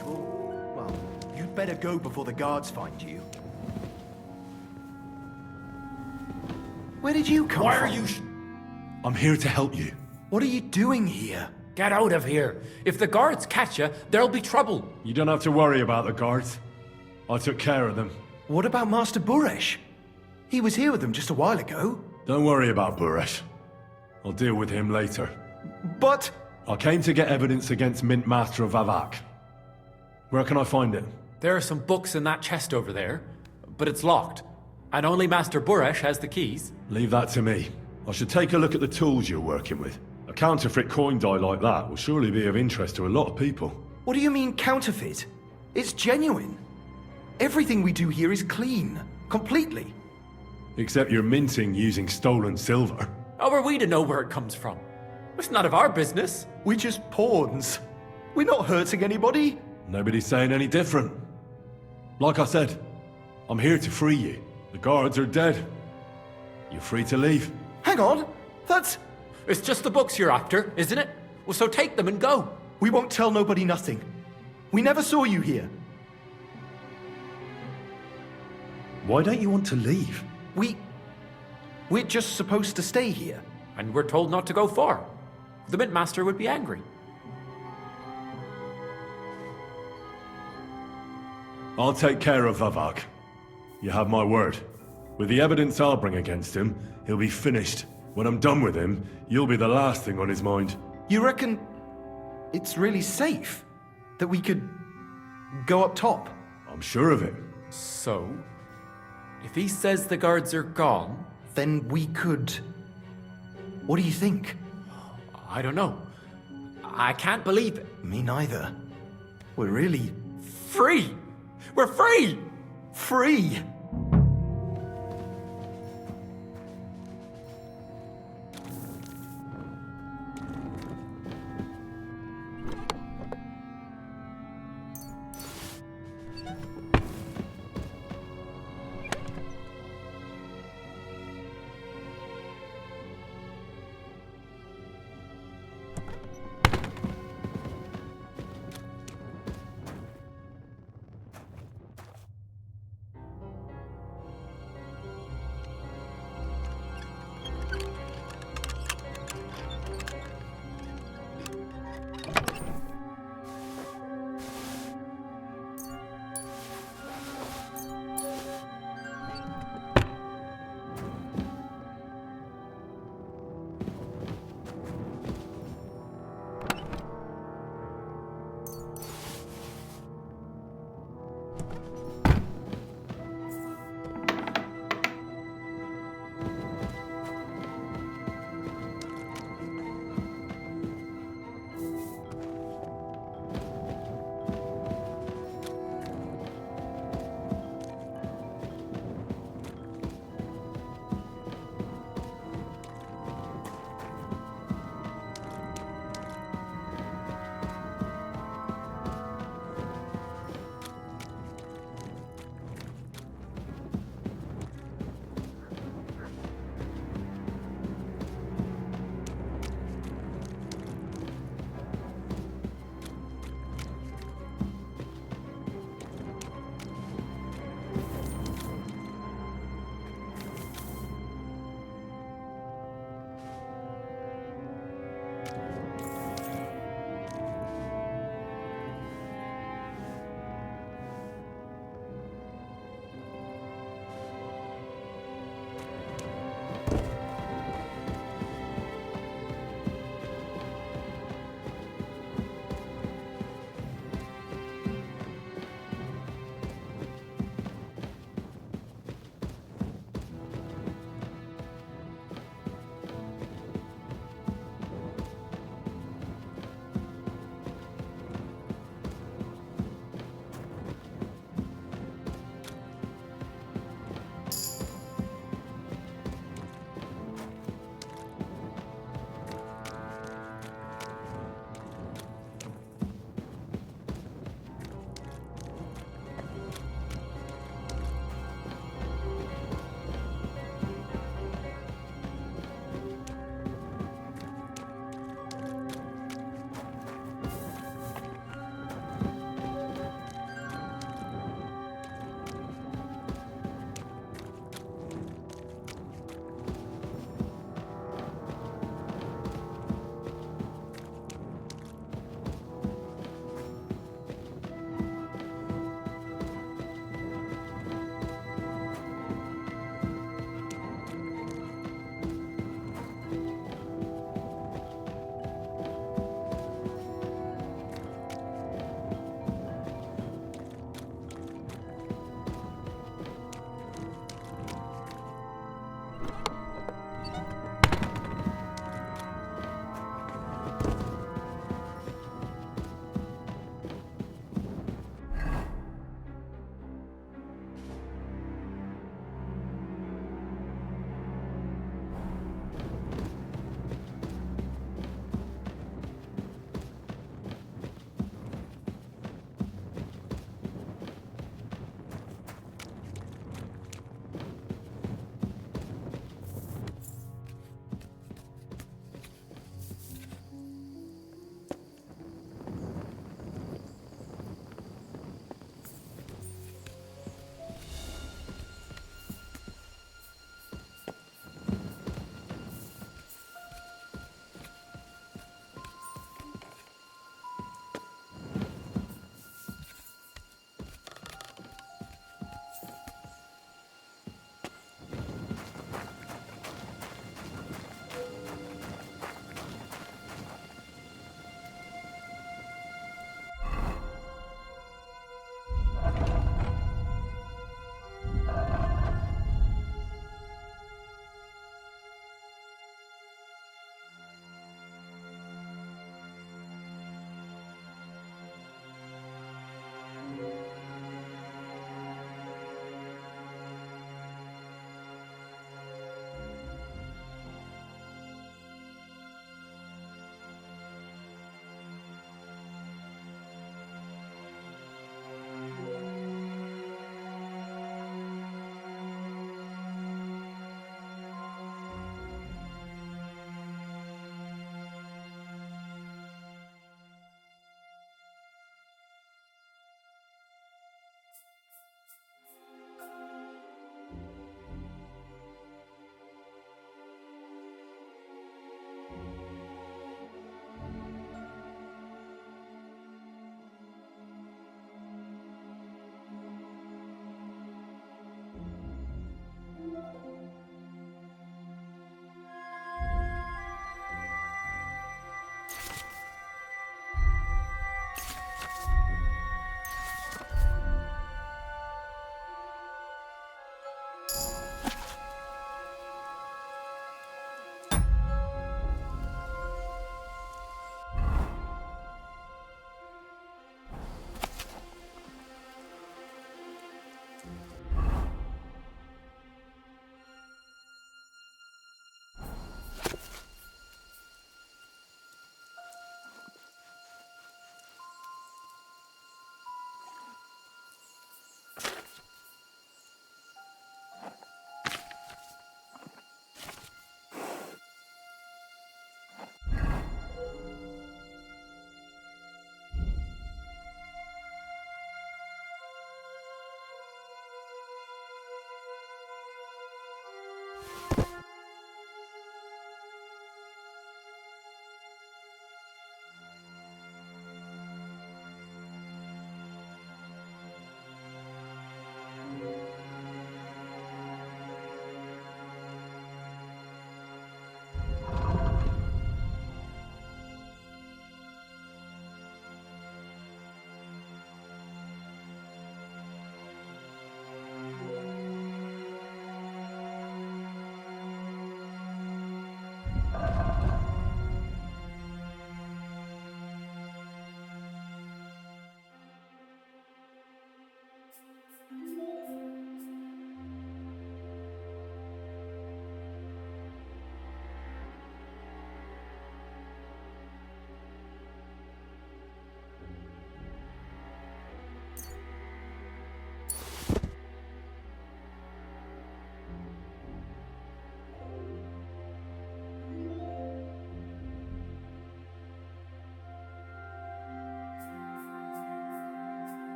usual. Well, you'd better go before the guards find you. Where did you come from? Why are you... I'm here to help you. What are you doing here? Get out of here. If the guards catch you, there'll be trouble. You don't have to worry about the guards. I took care of them. What about Master Buresh? He was here with them just a while ago. Don't worry about Buresh. I'll deal with him later. But... I came to get evidence against Mint Master of Vavak. Where can I find it? There are some books in that chest over there, but it's locked. And only Master Buresh has the keys. Leave that to me. I should take a look at the tools you're working with. A counterfeit coin die like that will surely be of interest to a lot of people. What do you mean counterfeit? It's genuine. Everything we do here is clean. Completely. Except you're minting using stolen silver. How are we to know where it comes from? It's none of our business. We're just pawns. We're not hurting anybody. Nobody's saying any different. Like I said, I'm here to free you. The guards are dead. You're free to leave. Hang on. That's... It's just the books you're after, isn't it? Well, so take them and go. We won't tell nobody nothing. We never saw you here. Why don't you want to leave? We're just supposed to stay here. And we're told not to go far. The Mint Master would be angry. I'll take care of Vavak. You have my word. With the evidence I'll bring against him, he'll be finished. When I'm done with him, you'll be the last thing on his mind. You reckon it's really safe that we could go up top? I'm sure of it. So, if he says the guards are gone... Then we could... What do you think? I don't know. I can't believe it. Me neither. We're really... Free! We're free! Free!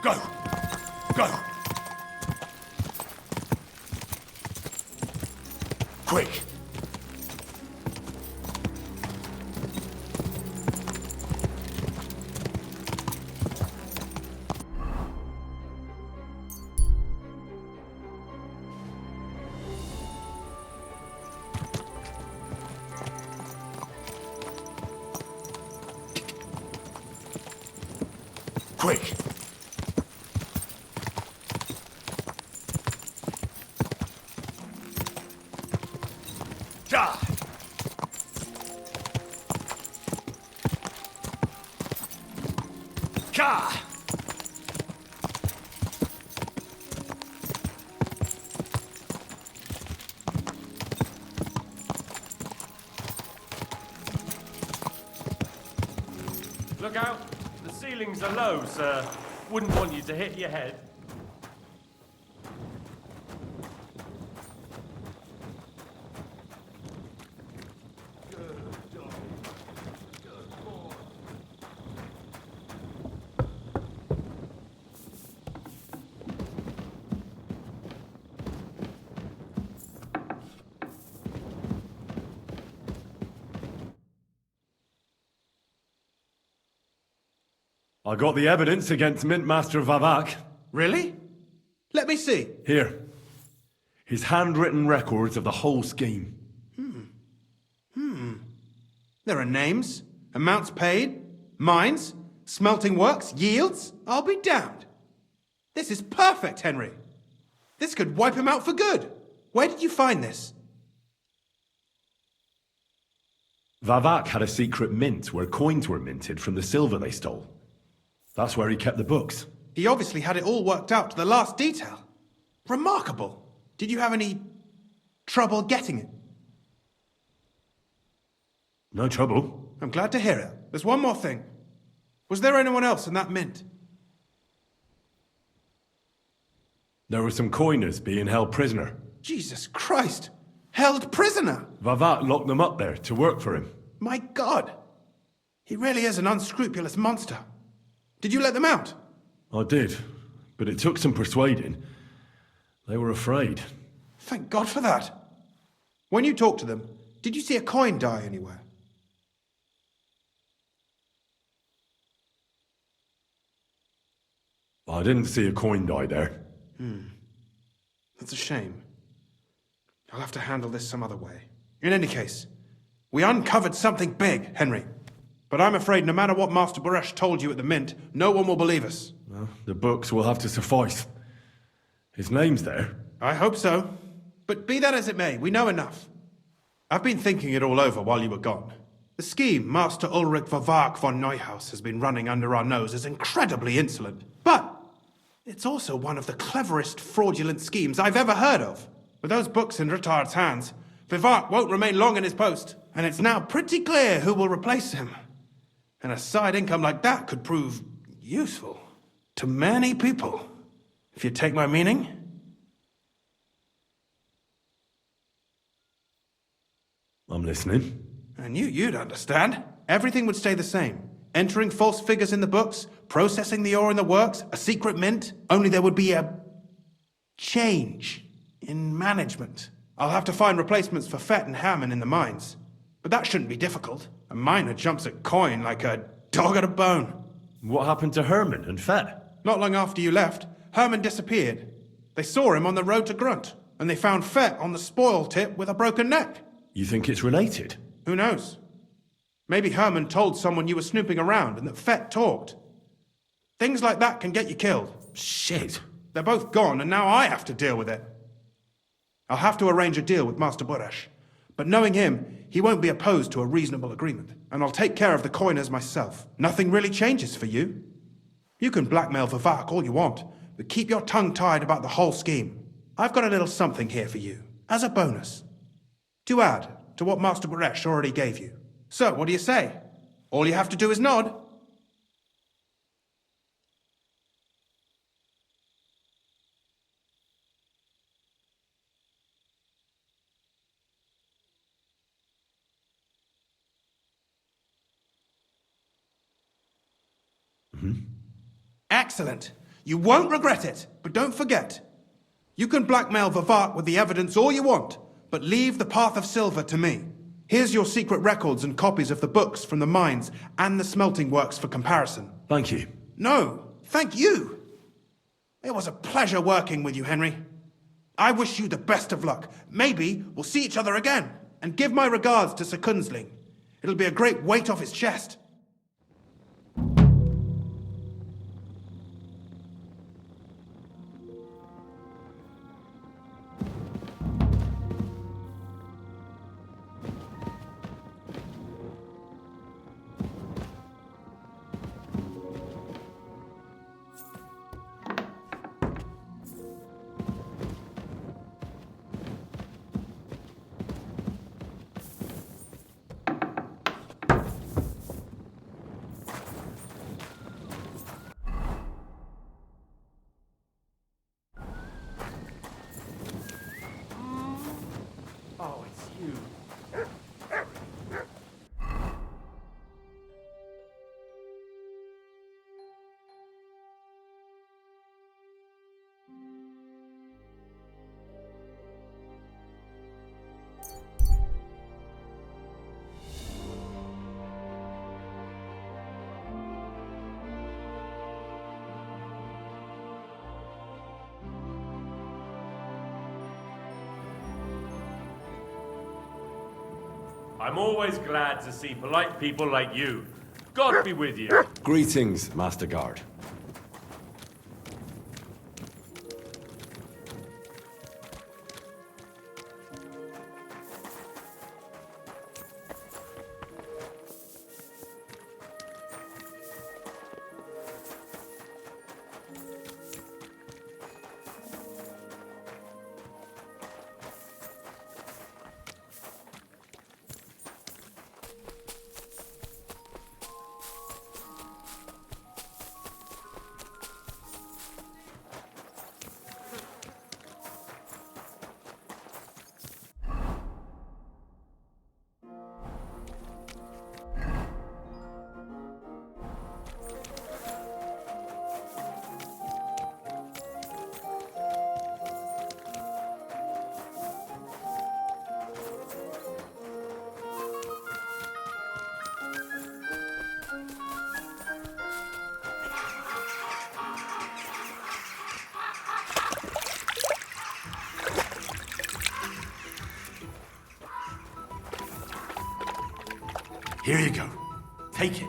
Go! Go! Quick! Quick! Ja! Ka! Look out! The ceilings are low, sir. Wouldn't want you to hit your head. I got the evidence against Mint Master Vavak. Really? Let me see. Here. His handwritten records of the whole scheme. There are names, amounts paid, mines, smelting works, yields. I'll be damned. This is perfect, Henry. This could wipe him out for good. Where did you find this? Vavak had a secret mint where coins were minted from the silver they stole. That's where he kept the books. He obviously had it all worked out to the last detail. Remarkable. Did you have any trouble getting it? No trouble. I'm glad to hear it. There's one more thing. Was there anyone else in that mint? There were some coiners being held prisoner. Jesus Christ! Held prisoner! Vavak locked them up there to work for him. My God! He really is an unscrupulous monster. Did you let them out? I did, but it took some persuading. They were afraid. Thank God for that. When you talked to them, did you see a coin die anywhere? I didn't see a coin die there. That's a shame. I'll have to handle this some other way. In any case, we uncovered something big, Henry. But I'm afraid no matter what Master Buresh told you at the Mint, no one will believe us. Well, the books will have to suffice. His name's there. I hope so. But be that as it may, we know enough. I've been thinking it all over while you were gone. The scheme Master Ulrich Vavak von Neuhaus has been running under our nose is incredibly insolent. But it's also one of the cleverest fraudulent schemes I've ever heard of. With those books in Rittard's hands, Vivart won't remain long in his post, and it's now pretty clear who will replace him. And a side income like that could prove useful to many people, if you take my meaning. I'm listening. I knew you'd understand. Everything would stay the same. Entering false figures in the books, processing the ore in the works, a secret mint. Only there would be a change in management. I'll have to find replacements for Fett and Hammond in the mines. But that shouldn't be difficult. A miner jumps at coin like a dog at a bone. What happened to Herman and Fett? Not long after you left, Herman disappeared. They saw him on the road to Grunt, and they found Fett on the spoil tip with a broken neck. You think it's related? Who knows? Maybe Herman told someone you were snooping around and that Fett talked. Things like that can get you killed. Shit. They're both gone, and now I have to deal with it. I'll have to arrange a deal with Master Buresh. But knowing him, he won't be opposed to a reasonable agreement. And I'll take care of the coiners myself. Nothing really changes for you. You can blackmail Vivak all you want, but keep your tongue tied about the whole scheme. I've got a little something here for you, as a bonus. To add to what Master Buresh already gave you. So, what do you say? All you have to do is nod. Excellent. You won't regret it, but don't forget. You can blackmail Vivart with the evidence all you want, but leave the Path of Silver to me. Here's your secret records and copies of the books from the mines and the smelting works for comparison. Thank you. No, thank you. It was a pleasure working with you, Henry. I wish you the best of luck. Maybe we'll see each other again. And give my regards to Sir Kunsling. It'll be a great weight off his chest. Oh, it's you. I'm always glad to see polite people like you. God be with you. Greetings, Master Guard. Here you go. Take it.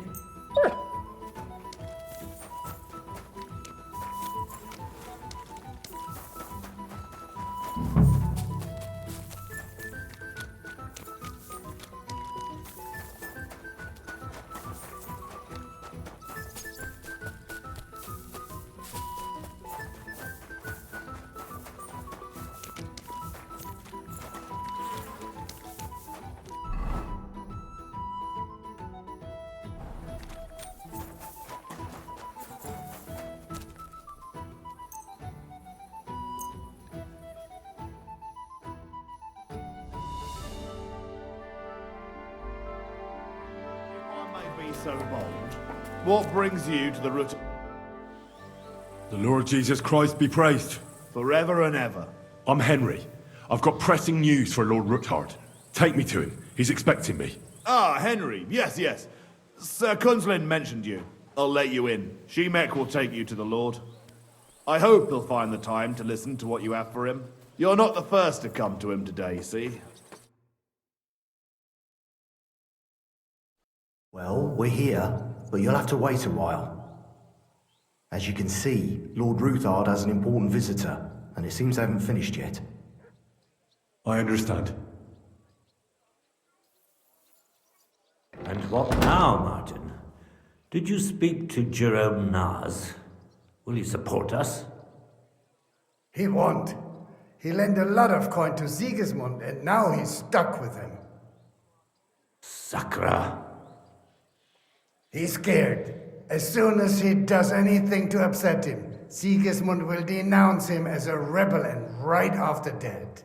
Be so bold. What brings you to the root? The Lord Jesus Christ be praised. Forever and ever. I'm Henry. I've got pressing news for Lord Rookhard. Take me to him. He's expecting me. Ah, Henry. Yes, yes. Sir Kunslin mentioned you. I'll let you in. Shemek will take you to the Lord. I hope he'll find the time to listen to what you have for him. You're not the first to come to him today, see? Well, we're here, but you'll have to wait a while. As you can see, Lord Ruthard has an important visitor, and it seems they haven't finished yet. I understand. And what now, Martin? Did you speak to Jerome Nars? Will he support us? He won't. He lent a lot of coin to Sigismund, and now he's stuck with him. Sakra. He's scared. As soon as he does anything to upset him, Sigismund will denounce him as a rebel and right after dead.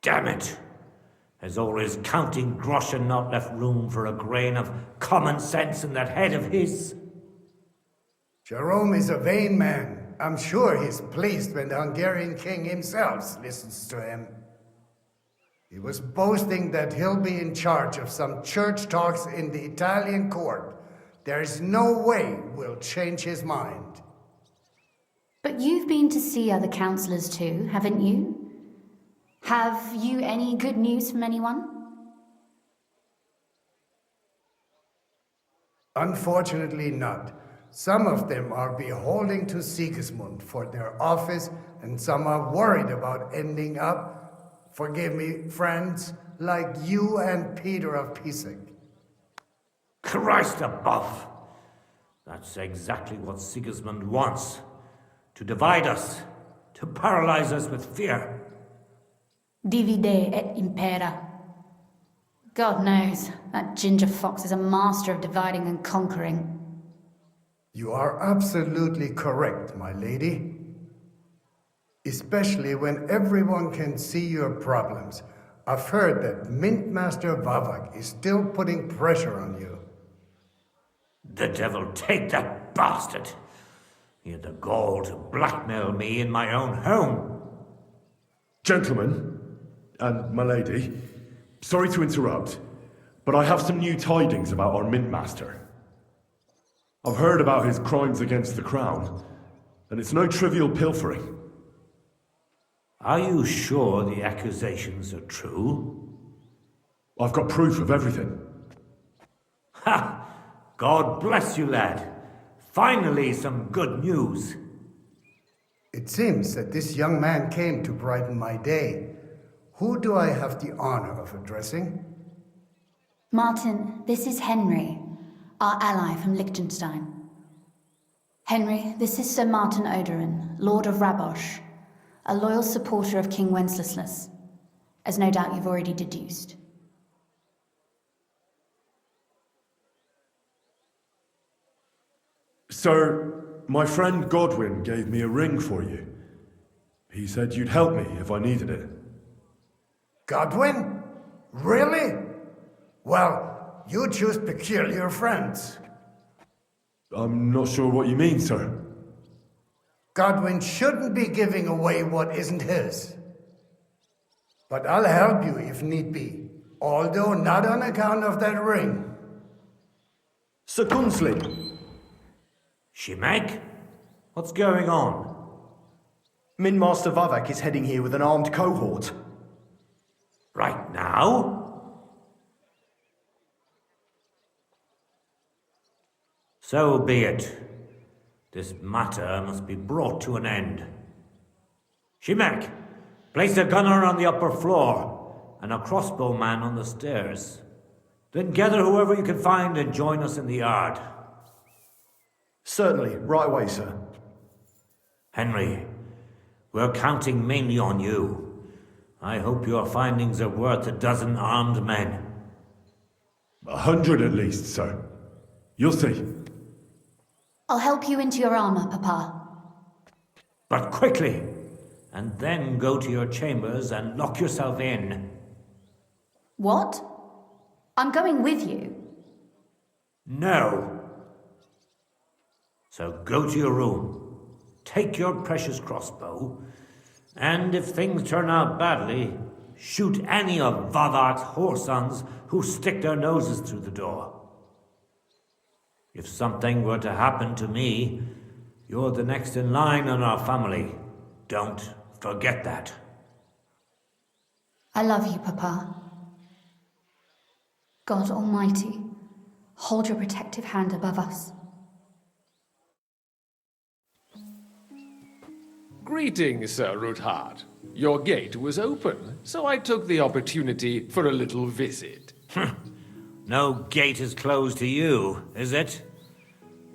Damn it! Has all his counting groschen not left room for a grain of common sense in that head of his? Jerome is a vain man. I'm sure he's pleased when the Hungarian king himself listens to him. He was boasting that he'll be in charge of some church talks in the Italian court. There is no way we'll change his mind. But you've been to see other councillors too, haven't you? Have you any good news from anyone? Unfortunately not. Some of them are beholden to Sigismund for their office, and some are worried about ending up, forgive me, friends, like you and Peter of Pisek. Christ above! That's exactly what Sigismund wants. To divide us, to paralyze us with fear. Divide et impera. God knows, that ginger fox is a master of dividing and conquering. You are absolutely correct, my lady. Especially when everyone can see your problems. I've heard that Mint Master Vavak is still putting pressure on you. The devil take that bastard! He had the gall to blackmail me in my own home. Gentlemen, and my lady, sorry to interrupt, but I have some new tidings about our Mint Master. I've heard about his crimes against the crown, and it's no trivial pilfering. Are you sure the accusations are true? I've got proof of everything. Ha! God bless you, lad. Finally, some good news. It seems that this young man came to brighten my day. Who do I have the honor of addressing? Martin, this is Henry, our ally from Liechtenstein. Henry, this is Sir Martin Odorin, Lord of Rabosh, a loyal supporter of King Wenceslas, as no doubt you've already deduced. Sir, my friend Godwin gave me a ring for you. He said you'd help me if I needed it. Godwin? Really? Well, you choose peculiar friends. I'm not sure what you mean, sir. Godwin shouldn't be giving away what isn't his. But I'll help you if need be, although not on account of that ring. Sir Gunsley! Shimek? What's going on? Min Master Vavak is heading here with an armed cohort. Right now? So be it. This matter must be brought to an end. Shimek, place a gunner on the upper floor and a crossbowman on the stairs. Then gather whoever you can find and join us in the yard. Certainly, right away, sir. Henry, we're counting mainly on you. I hope your findings are worth 12 armed men. 100 at least, sir. You'll see. I'll help you into your armor, Papa. But quickly, and then go to your chambers and lock yourself in. What? I'm going with you. No. So go to your room, take your precious crossbow, and if things turn out badly, shoot any of Vavak's whoresons who stick their noses through the door. If something were to happen to me, you're the next in line in our family. Don't forget that. I love you, Papa. God Almighty, hold your protective hand above us. Greetings, Sir Ruthard. Your gate was open, so I took the opportunity for a little visit. No gate is closed to you, is it?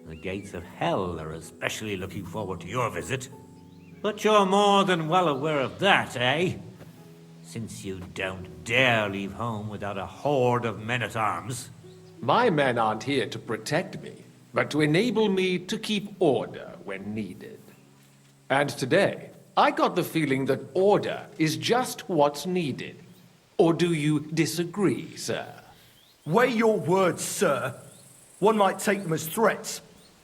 The gates of hell are especially looking forward to your visit. But you're more than well aware of that, eh? Since you don't dare leave home without a horde of men-at-arms. My men aren't here to protect me, but to enable me to keep order when needed. And today, I got the feeling that order is just what's needed. Or do you disagree, sir? Weigh your words, sir. One might take them as threats.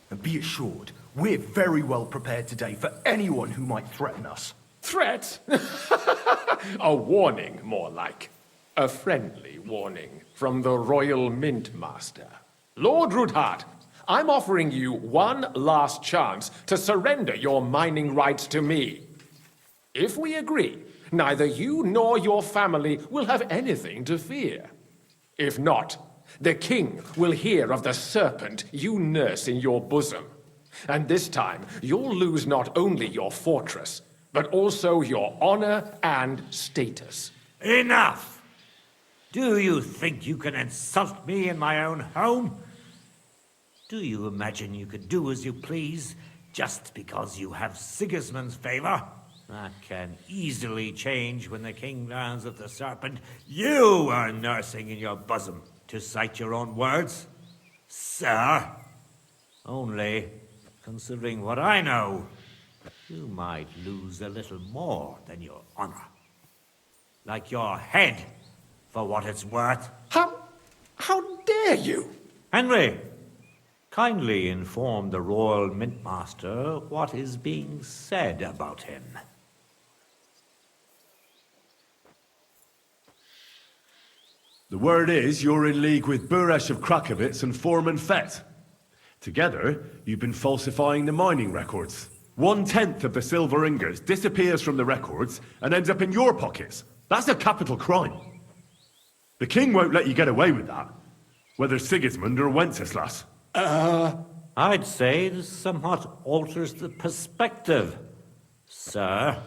And be assured, We're very well prepared today for anyone who might threaten us. Threat? A warning, more like. A friendly warning from the Royal Mint Master. Lord Rudhart, I'm offering you one last chance to surrender your mining rights to me. If we agree, neither you nor your family will have anything to fear. If not, the king will hear of the serpent you nurse in your bosom. And this time, you'll lose not only your fortress, but also your honor and status. Enough! Do you think you can insult me in my own home? Do you imagine you could do as you please just because you have Sigismund's favor? That can easily change when the king learns of the serpent you are nursing in your bosom, to cite your own words. Sir, only, considering what I know, you might lose a little more than your honor. Like your head, for what it's worth. How dare you? Henry, kindly inform the Royal Mintmaster what is being said about him. The word is you're in league with Buresh of Krakowitz and Foreman Fett. Together, you've been falsifying the mining records. 1/10 of the silver ingots disappears from the records and ends up in your pockets. That's a capital crime. The king won't let you get away with that, whether Sigismund or Wenceslas. I'd say this somewhat alters the perspective, sir.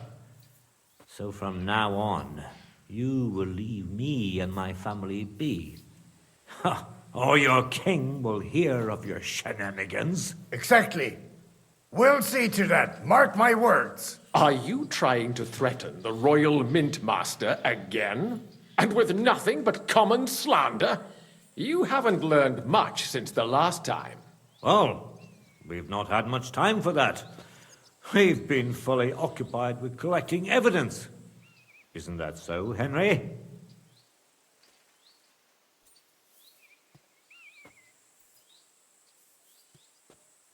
So from now on, you will leave me and my family be. Or your king will hear of your shenanigans. Exactly. We'll see to that. Mark my words. Are you trying to threaten the Royal Mint Master again? And with nothing but common slander? You haven't learned much since the last time. Well, we've not had much time for that. We've been fully occupied with collecting evidence. Isn't that so, Henry?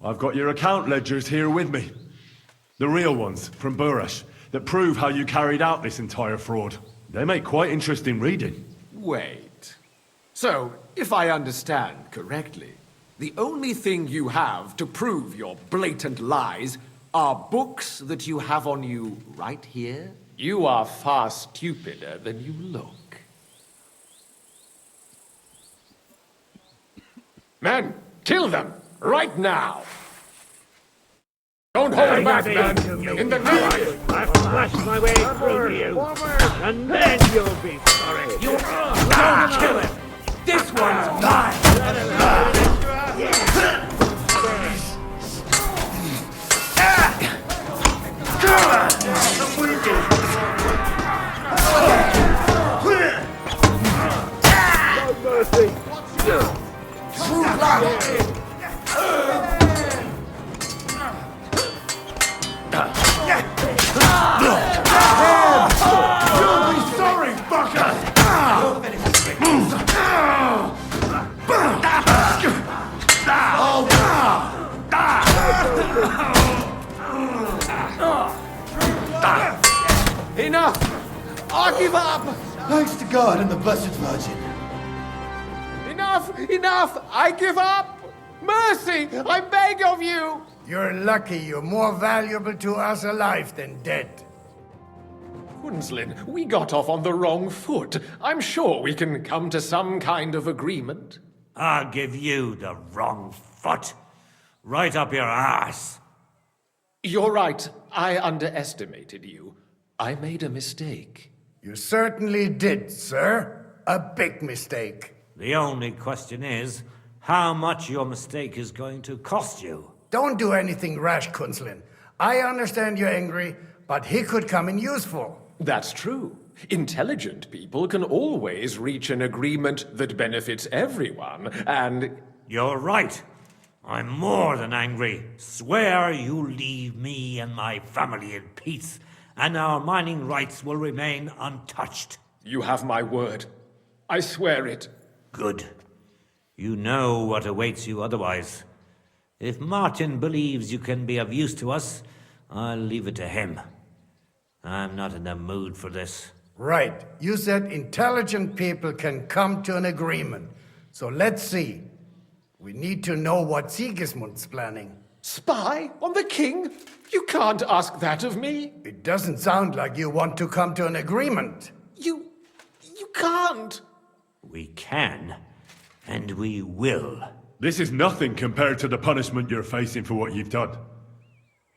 I've got your account ledgers here with me. The real ones, from Buresh, that prove how you carried out this entire fraud. They make quite interesting reading. Wait. So, if I understand correctly, the only thing you have to prove your blatant lies are books that you have on you right here? You are far stupider than you look. Men, kill them! Right now! Don't hold back, men! In the name! I've flashed my way through you, and then you'll be sorry. Don't kill him! This one's mine! No mercy! True blood! You'll be sorry, fucker! Enough! I give up! Thanks to God and the Blessed Virgin. Enough! Enough! I give up! Mercy! I beg of you! You're lucky you're more valuable to us alive than dead. Quinslin, we got off on the wrong foot. I'm sure we can come to some kind of agreement. I'll give you the wrong foot. Right up your arse. You're right. I underestimated you. I made a mistake. You certainly did, sir. A big mistake. The only question is, how much your mistake is going to cost you. Don't do anything rash, Kunslin. I understand you're angry, but he could come in useful. That's true. Intelligent people can always reach an agreement that benefits everyone, and... You're right. I'm more than angry. Swear you leave me and my family in peace, and our mining rights will remain untouched. You have my word. I swear it. Good. You know what awaits you otherwise. If Martin believes you can be of use to us, I'll leave it to him. I'm not in the mood for this. Right. You said intelligent people can come to an agreement. So let's see. We need to know what Sigismund's planning. Spy on the king? You can't ask that of me. It doesn't sound like you want to come to an agreement. You can't. We can, and we will. This is nothing compared to the punishment you're facing for what you've done.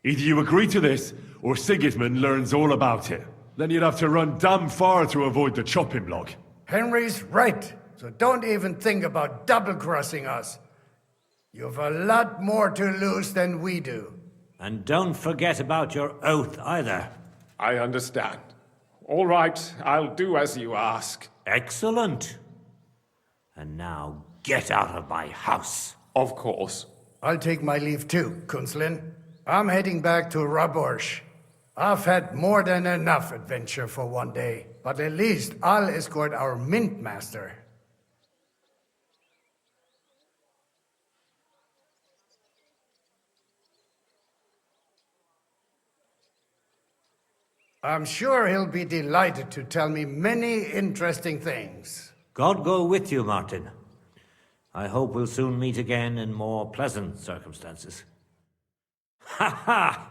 Either you agree to this, or Sigismund learns all about it. Then you'd have to run damn far to avoid the chopping block. Henry's right, so don't even think about double-crossing us. You've a lot more to lose than we do. And don't forget about your oath either. I understand. All right, I'll do as you ask. Excellent. And now get out of my house. Of course. I'll take my leave too, Kunslin. I'm heading back to Raborsh. I've had more than enough adventure for one day, but at least I'll escort our mint master. I'm sure he'll be delighted to tell me many interesting things. God go with you, Martin. I hope we'll soon meet again in more pleasant circumstances. Ha ha!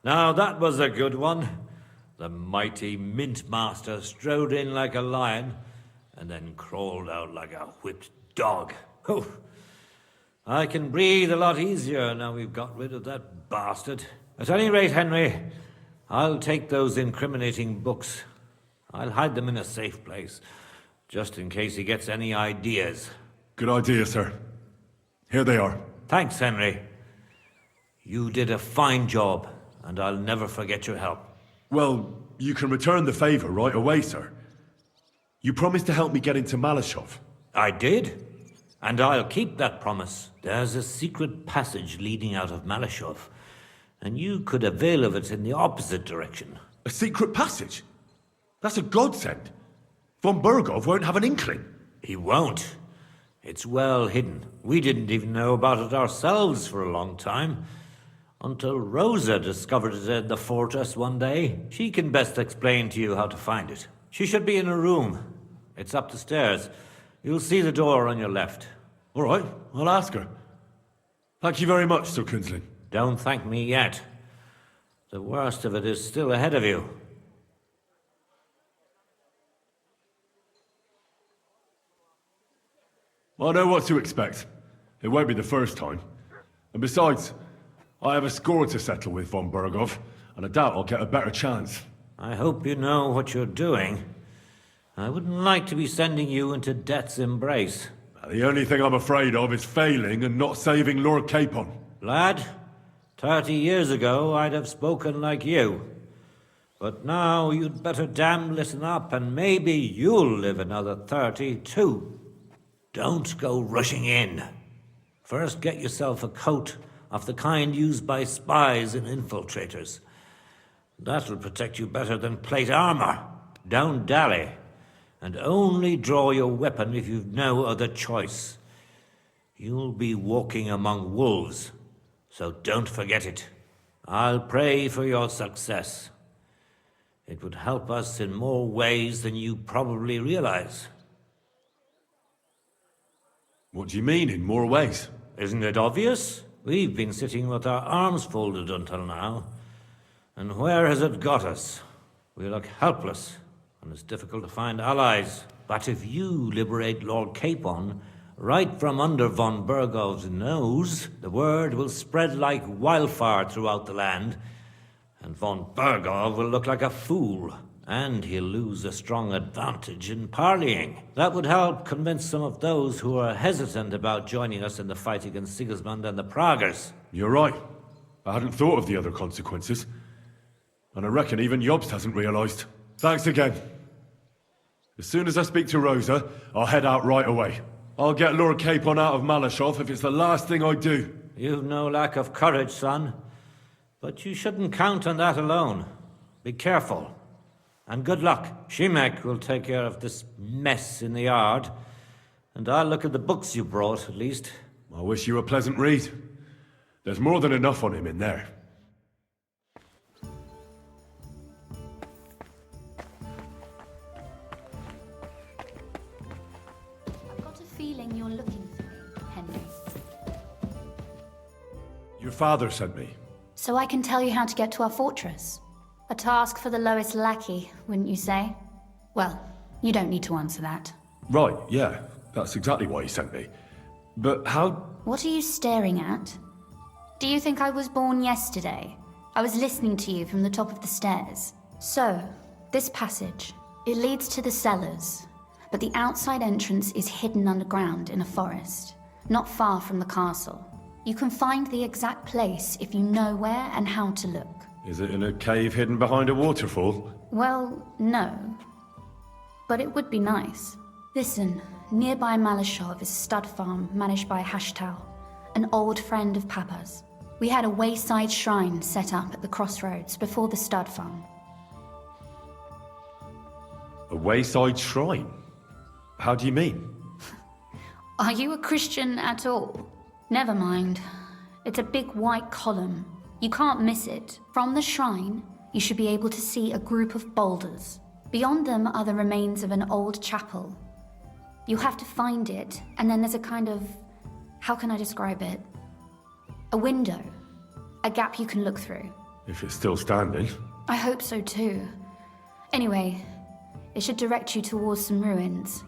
Now that was a good one. The mighty Mint Master strode in like a lion, and then crawled out like a whipped dog. Oh, I can breathe a lot easier now we've got rid of that bastard. At any rate, Henry, I'll take those incriminating books. I'll hide them in a safe place, just in case he gets any ideas. Good idea, sir. Here they are. Thanks, Henry. You did a fine job, and I'll never forget your help. Well, you can return the favor right away, sir. You promised to help me get into Malashov. I did, and I'll keep that promise. There's a secret passage leading out of Malashov, and you could avail of it in the opposite direction. A secret passage? That's a godsend. Von Bergov won't have an inkling. He won't. It's well hidden. We didn't even know about it ourselves for a long time. Until Rosa discovered it in the fortress one day. She can best explain to you how to find it. She should be in a room. It's up the stairs. You'll see the door on your left. All right, I'll ask her. Thank you very much, Sir Kunslin. Don't thank me yet. The worst of it is still ahead of you. I know what to expect. It won't be the first time. And besides, I have a score to settle with von Bergov, and I doubt I'll get a better chance. I hope you know what you're doing. I wouldn't like to be sending you into death's embrace. The only thing I'm afraid of is failing and not saving Lord Capon. Lad, 30 years ago I'd have spoken like you. But now you'd better damn listen up, and maybe you'll live another 30 too. Don't go rushing in. First get yourself a coat of the kind used by spies and infiltrators. That'll protect you better than plate armor. Don't dally, and only draw your weapon if you've no other choice. You'll be walking among wolves, so don't forget it. I'll pray for your success. It would help us in more ways than you probably realize. What do you mean, in more ways? Isn't it obvious? We've been sitting with our arms folded until now. And where has it got us? We look helpless, and it's difficult to find allies. But if you liberate Lord Capon, right from under von Bergov's nose, the word will spread like wildfire throughout the land, and von Bergov will look like a fool, and he'll lose a strong advantage in parleying. That would help convince some of those who are hesitant about joining us in the fight against Sigismund and the Praguers. You're right. I hadn't thought of the other consequences. And I reckon even Jobst hasn't realized. Thanks again. As soon as I speak to Rosa, I'll head out right away. I'll get Lord Capon out of Malashov if it's the last thing I do. You've no lack of courage, son. But you shouldn't count on that alone. Be careful. And good luck. Shimek will take care of this mess in the yard. And I'll look at the books you brought, at least. I wish you a pleasant read. There's more than enough on him in there. I've got a feeling you're looking for me, Henry. Your father sent me. So I can tell you how to get to our fortress. A task for the lowest lackey, wouldn't you say? Well, you don't need to answer that. Right, yeah. That's exactly why he sent me. But how... What are you staring at? Do you think I was born yesterday? I was listening to you from the top of the stairs. So, this passage, it leads to the cellars, but the outside entrance is hidden underground in a forest, not far from the castle. You can find the exact place if you know where and how to look. Is it in a cave hidden behind a waterfall? Well, no. But it would be nice. Listen, nearby Malashov is a stud farm managed by Hashtal, an old friend of Papa's. We had a wayside shrine set up at the crossroads before the stud farm. A wayside shrine? How do you mean? Are you a Christian at all? Never mind. It's a big white column. You can't miss it. From the shrine, you should be able to see a group of boulders. Beyond them are the remains of an old chapel. You have to find it, and then there's a kind of... how can I describe it? A window. A gap you can look through. If it's still standing. I hope so too. Anyway, it should direct you towards some ruins.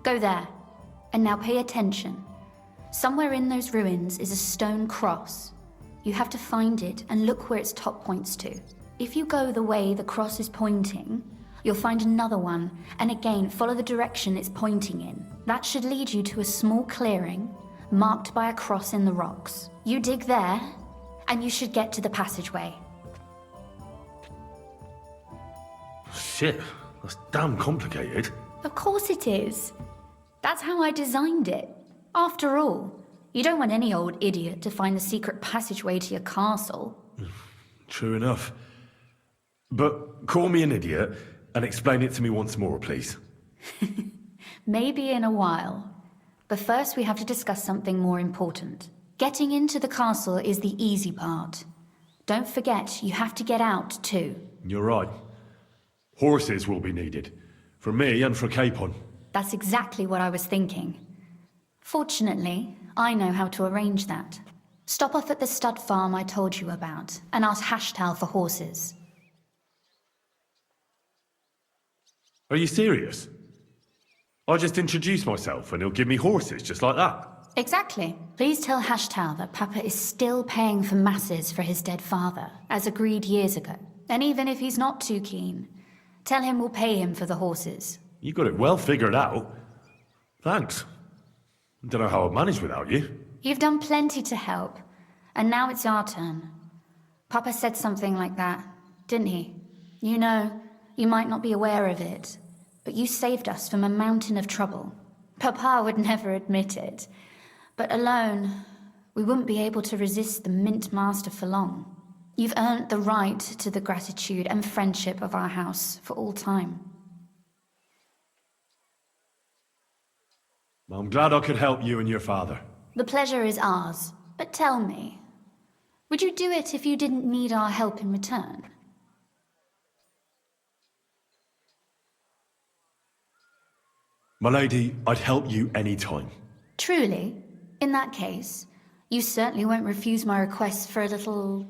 Go there. And now pay attention. Somewhere in those ruins is a stone cross. You have to find it and look where its top points to. If you go the way the cross is pointing, you'll find another one, and again follow the direction it's pointing in. That should lead you to a small clearing, marked by a cross in the rocks. You dig there, and you should get to the passageway. Shit, that's damn complicated. Of course it is. That's how I designed it. After all, you don't want any old idiot to find the secret passageway to your castle. True enough. But call me an idiot and explain it to me once more, please. Maybe in a while. But first we have to discuss something more important. Getting into the castle is the easy part. Don't forget, you have to get out too. You're right. Horses will be needed. For me and for Capon. That's exactly what I was thinking. Fortunately, I know how to arrange that. Stop off at the stud farm I told you about, and ask Hashtal for horses. Are you serious? I just introduce myself and he'll give me horses just like that. Exactly. Please tell Hashtal that Papa is still paying for masses for his dead father, as agreed years ago. And even if he's not too keen, tell him we'll pay him for the horses. You got it well figured out. Thanks. Don't know how I'd manage without you. You've done plenty to help, and now it's our turn. Papa said something like that, didn't he? You know, you might not be aware of it, but you saved us from a mountain of trouble. Papa would never admit it, but alone, we wouldn't be able to resist the Mint Master for long. You've earned the right to the gratitude and friendship of our house for all time. I'm glad I could help you and your father. The pleasure is ours, but tell me, would you do it if you didn't need our help in return? My lady, I'd help you any time. Truly? In that case, you certainly won't refuse my request for a little...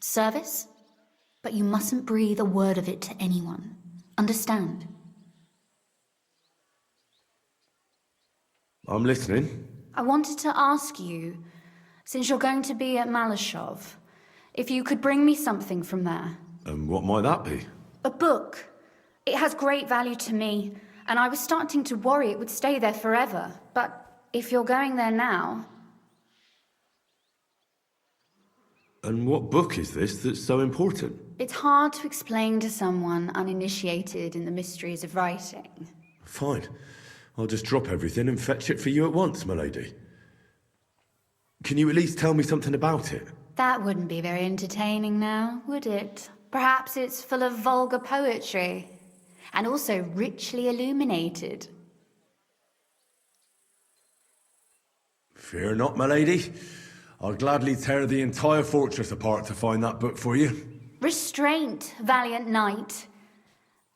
service? But you mustn't breathe a word of it to anyone. Understand? I'm listening. I wanted to ask you, since you're going to be at Malashov, if you could bring me something from there. And what might that be? A book. It has great value to me, and I was starting to worry it would stay there forever. But if you're going there now... And what book is this that's so important? It's hard to explain to someone uninitiated in the mysteries of writing. Fine. I'll just drop everything and fetch it for you at once, my lady. Can you at least tell me something about it? That wouldn't be very entertaining now, would it? Perhaps it's full of vulgar poetry, and also richly illuminated. Fear not, my lady. I'll gladly tear the entire fortress apart to find that book for you. Restraint, valiant knight.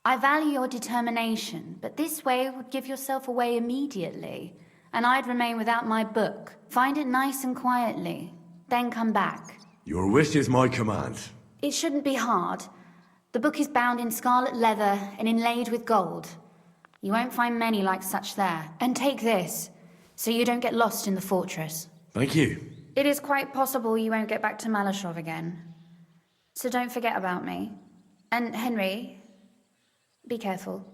I value your determination, but this way would give yourself away immediately, and I'd remain without my book. Find it nice and quietly, then come back. Your wish is my command. It shouldn't be hard. The book is bound in scarlet leather and inlaid with gold. You won't find many like such there. And take this, so you don't get lost in the fortress. Thank you. It is quite possible you won't get back to Malashov again. So don't forget about me. And Henry, be careful.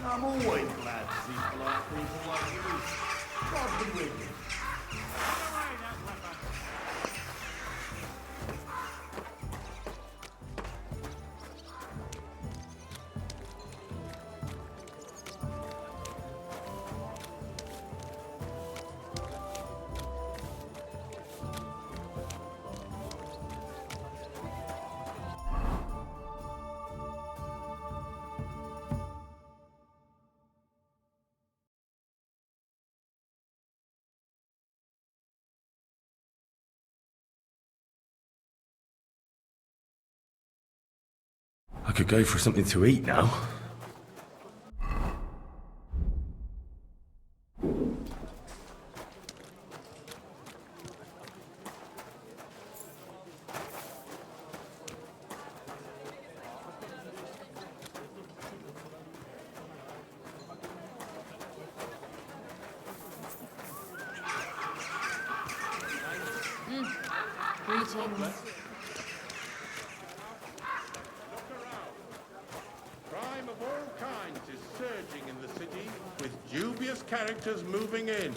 I'm always glad to see polite people like you. God be with you. I could go for something to eat now. Greetings. Crime of all kinds is surging in the city, with dubious characters moving in.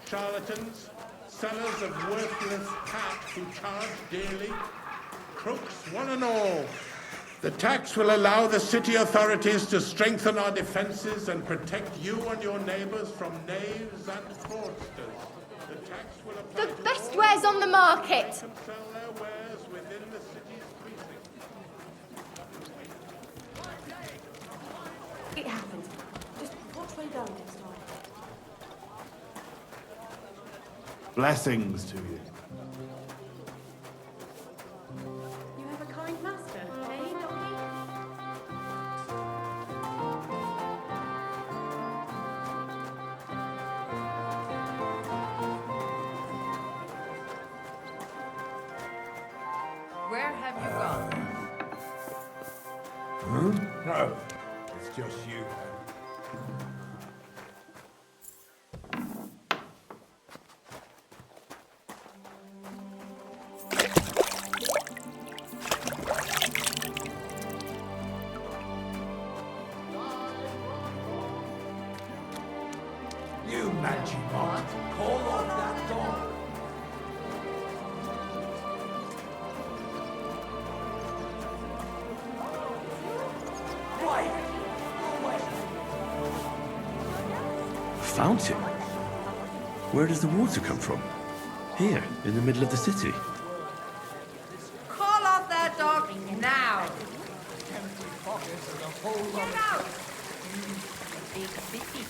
Charlatans, sellers of worthless hat who charge dearly, crooks one and all. The tax will allow the city authorities to strengthen our defenses and protect you and your neighbors from knaves and fraudsters. The tax will apply The best wares on the market. and sell their wares within the city's precincts. It happened. Just watch where you're going next time. Blessings to you. You have a kind master, eh, Donkey? Where have you gone? No, it's just you. You Magimot, call off that dog. Right. fountain? Where does the water come from? Here, in the middle of the city. Call off that dog now! Get out! Big city.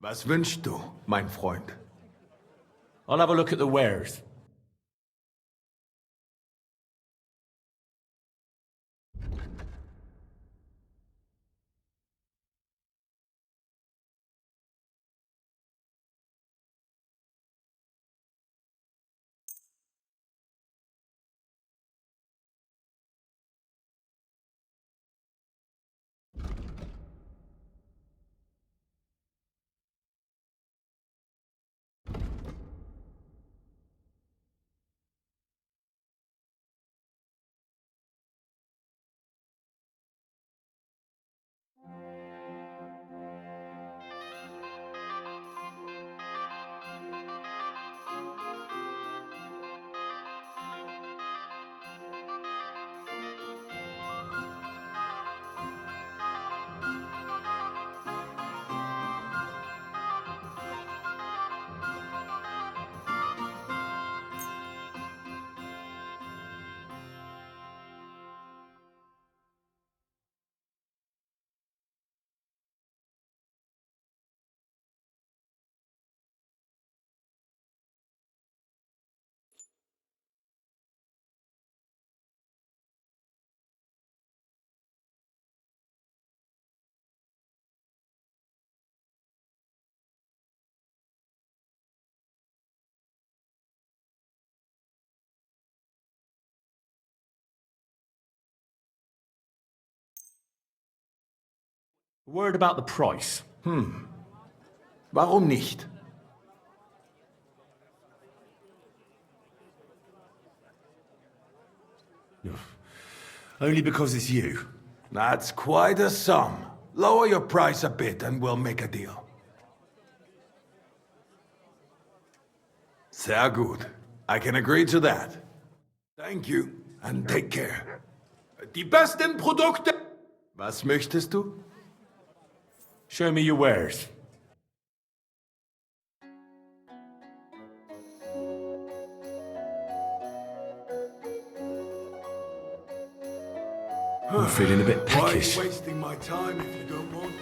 Was wünschst du, mein Freund? I'll have a look at the wares. Word about the price. Warum nicht? Only because it's you. That's quite a sum. Lower your price a bit and we'll make a deal. Sehr gut. I can agree to that. Thank you and take care. Die besten Produkte! Was möchtest du? Show me your wares. I'm feeling a bit peckish. Why wasting my time if you don't want?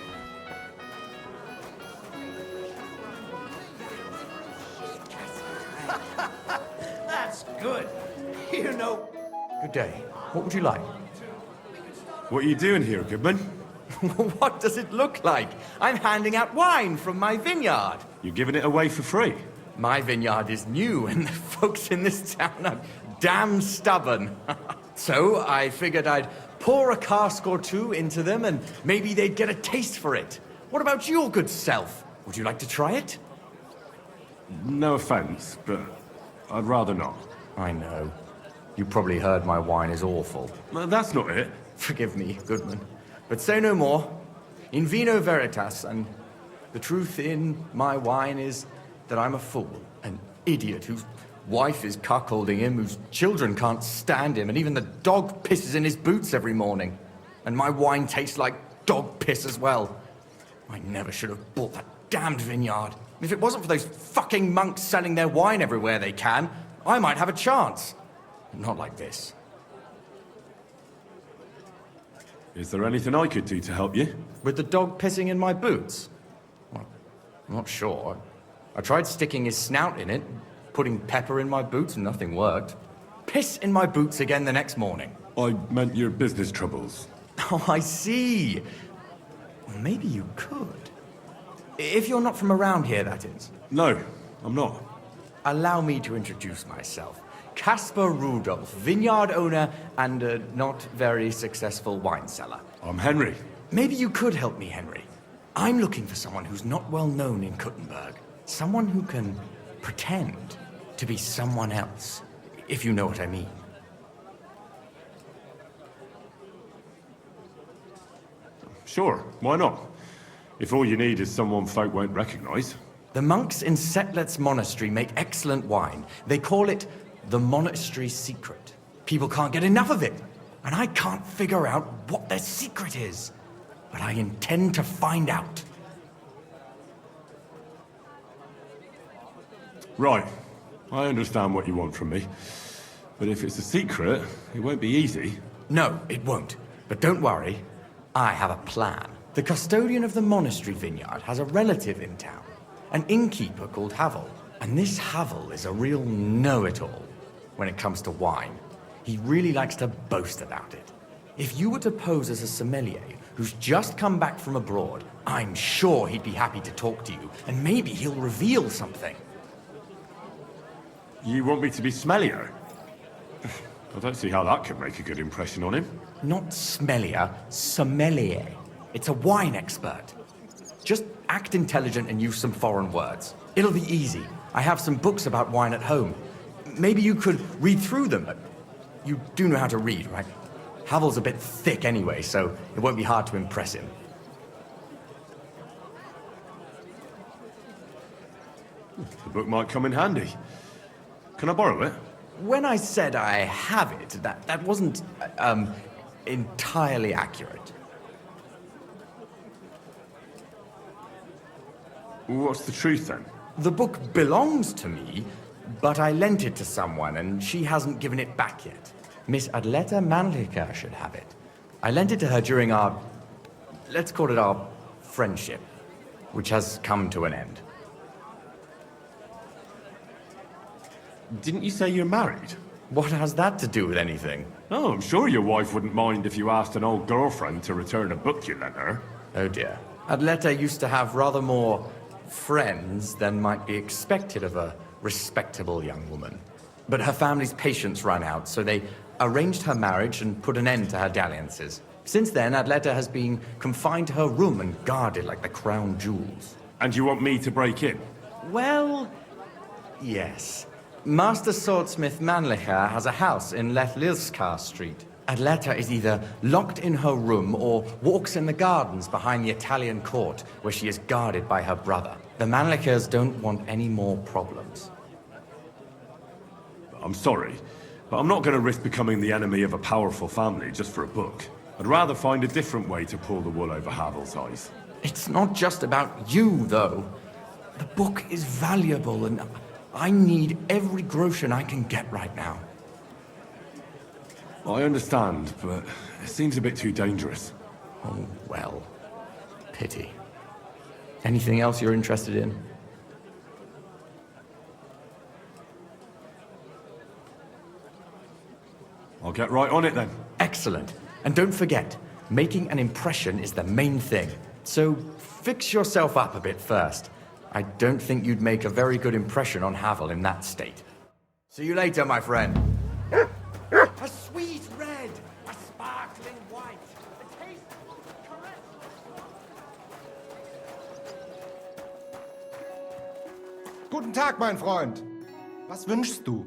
That's good. You know... Good day. What would you like? What are you doing here, Goodman? What does it look like? I'm handing out wine from my vineyard. You're giving it away for free? My vineyard is new, and the folks in this town are damn stubborn. So I figured I'd pour a cask or two into them, and maybe they'd get a taste for it. What about your good self? Would you like to try it? No offense, but I'd rather not. I know. You probably heard my wine is awful. Well, that's not it. Forgive me, Goodman. But say no more. In vino veritas, and the truth in my wine is that I'm a fool, an idiot whose wife is cuckolding him, whose children can't stand him, and even the dog pisses in his boots every morning. And my wine tastes like dog piss as well. I never should have bought that damned vineyard. If it wasn't for those fucking monks selling their wine everywhere they can, I might have a chance. Not like this. Is there anything I could do to help you? With the dog pissing in my boots? Well, I'm not sure. I tried sticking his snout in it, putting pepper in my boots, and nothing worked. Piss in my boots again the next morning. I meant your business troubles. Oh, I see. Well, maybe you could. If you're not from around here, that is. No, I'm not. Allow me to introduce myself. Caspar Rudolph, vineyard owner and a not very successful wine seller. I'm Henry. Maybe you could help me, Henry. I'm looking for someone who's not well known in Kuttenberg. Someone who can pretend to be someone else, if you know what I mean. Sure, why not? If all you need is someone folk won't recognize. The monks in Setlet's monastery make excellent wine. They call it the monastery secret. People can't get enough of it, and I can't figure out what their secret is. But I intend to find out. Right. I understand what you want from me. But if it's a secret, it won't be easy. No, it won't. But don't worry, I have a plan. The custodian of the monastery vineyard has a relative in town, an innkeeper called Havel. And this Havel is a real know-it-all when it comes to wine. He really likes to boast about it. If you were to pose as a sommelier who's just come back from abroad, I'm sure he'd be happy to talk to you, and maybe he'll reveal something. You want me to be smellier? I don't see how that could make a good impression on him. Not smellier, sommelier. It's a wine expert. Just act intelligent and use some foreign words. It'll be easy. I have some books about wine at home. Maybe you could read through them. You do know how to read, right? Havel's a bit thick anyway, so it won't be hard to impress him. The book might come in handy. Can I borrow it? When I said I have it, that wasn't, entirely accurate. What's the truth, then? The book belongs to me, but I lent it to someone, and she hasn't given it back yet. Miss Adleta Manlica should have it. I lent it to her during our, let's call it our friendship, which has come to an end. Didn't you say you're married? What has that to do with anything? Oh, I'm sure your wife wouldn't mind if you asked an old girlfriend to return a book you lent her. Oh dear. Adleta used to have rather more friends than might be expected of a respectable young woman. But her family's patience ran out, so they arranged her marriage and put an end to her dalliances. Since then, Adleta has been confined to her room and guarded like the crown jewels. And you want me to break in? Well, yes. Master Swordsmith Manlicher has a house in Lethlilskar Street. Adleta is either locked in her room or walks in the gardens behind the Italian court, where she is guarded by her brother. The Manlichers don't want any more problems. I'm sorry, but I'm not going to risk becoming the enemy of a powerful family just for a book. I'd rather find a different way to pull the wool over Havel's eyes. It's not just about you, though. The book is valuable, and I need every groschen I can get right now. I understand, but it seems a bit too dangerous. Oh, well. Pity. Anything else you're interested in? I'll get right on it then. Excellent. And don't forget, making an impression is the main thing. So fix yourself up a bit first. I don't think you'd make a very good impression on Havel in that state. See you later, my friend. A sweet red, a sparkling white, a taste Guten Tag, mein Freund. Was wünschst du?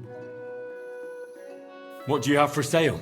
What do you have for sale?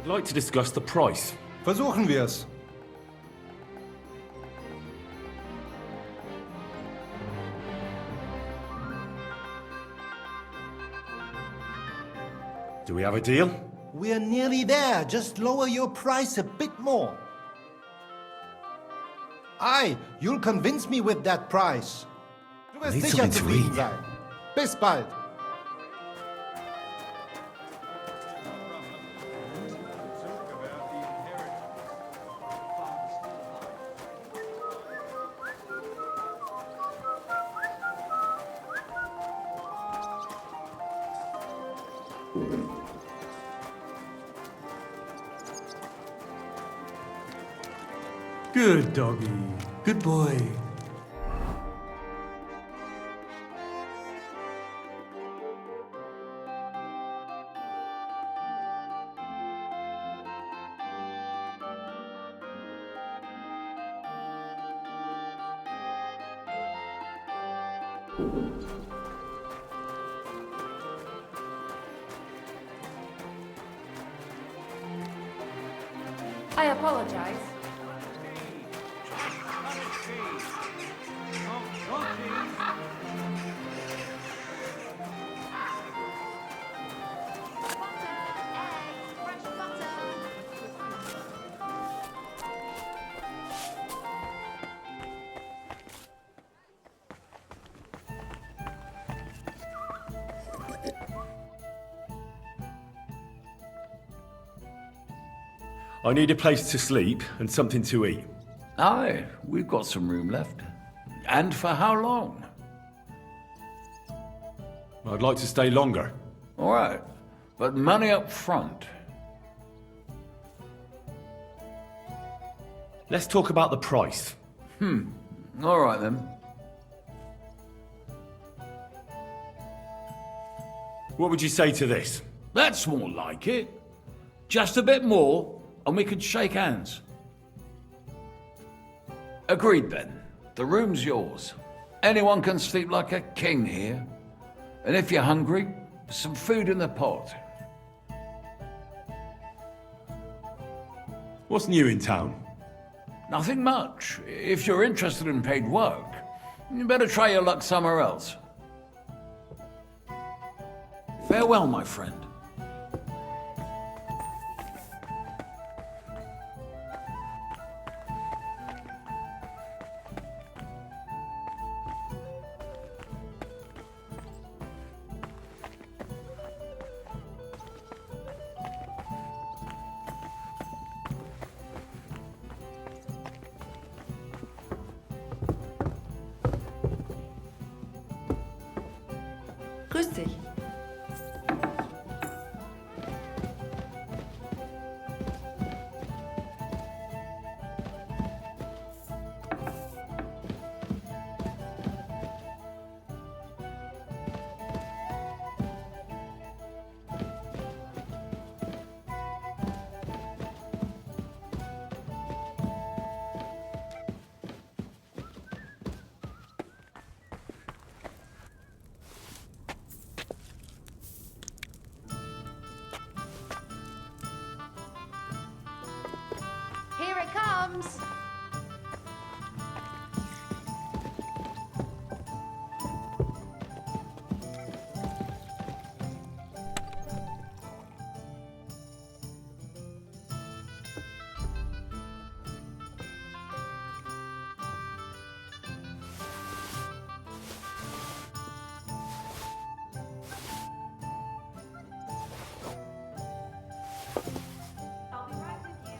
I'd like to discuss the price. Versuchen wir's. Do we have a deal? We're nearly there. Just lower your price a bit more. Aye, you'll convince me with that price. Du wirst Need sicher something to zufrieden eat. sein. Bis bald. Good doggy. Good boy. I apologize. I need a place to sleep and something to eat. Aye, we've got some room left. And for how long? I'd like to stay longer. All right, but money up front. Let's talk about the price. All right then. What would you say to this? That's more like it. Just a bit more, and we could shake hands. Agreed then. The room's yours. Anyone can sleep like a king here. And if you're hungry, some food in the pot. What's new in town? Nothing much. If you're interested in paid work, you better try your luck somewhere else. Farewell, my friend. Grüß dich. Here it comes. I'll be right with you.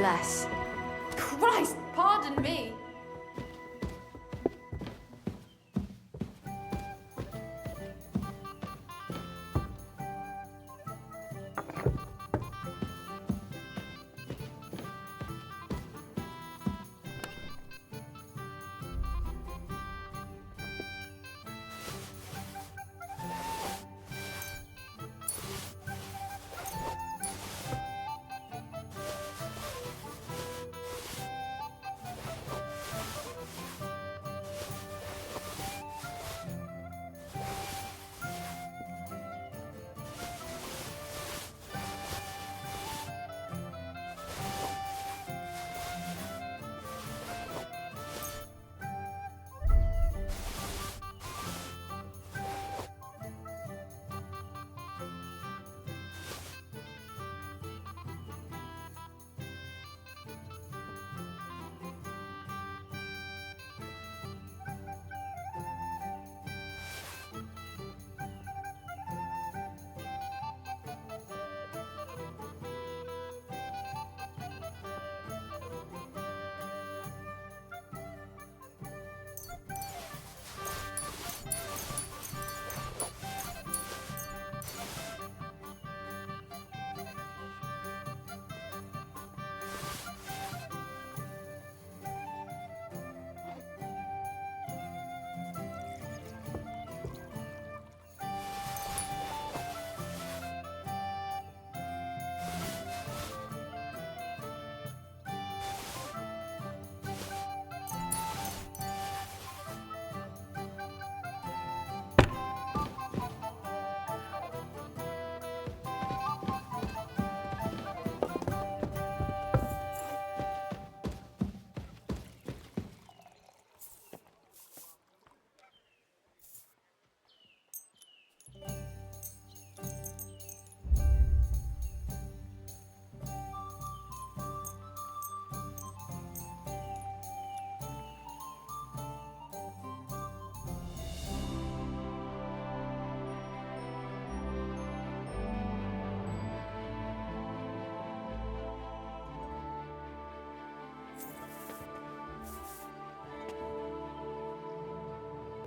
less. Christ, pardon me.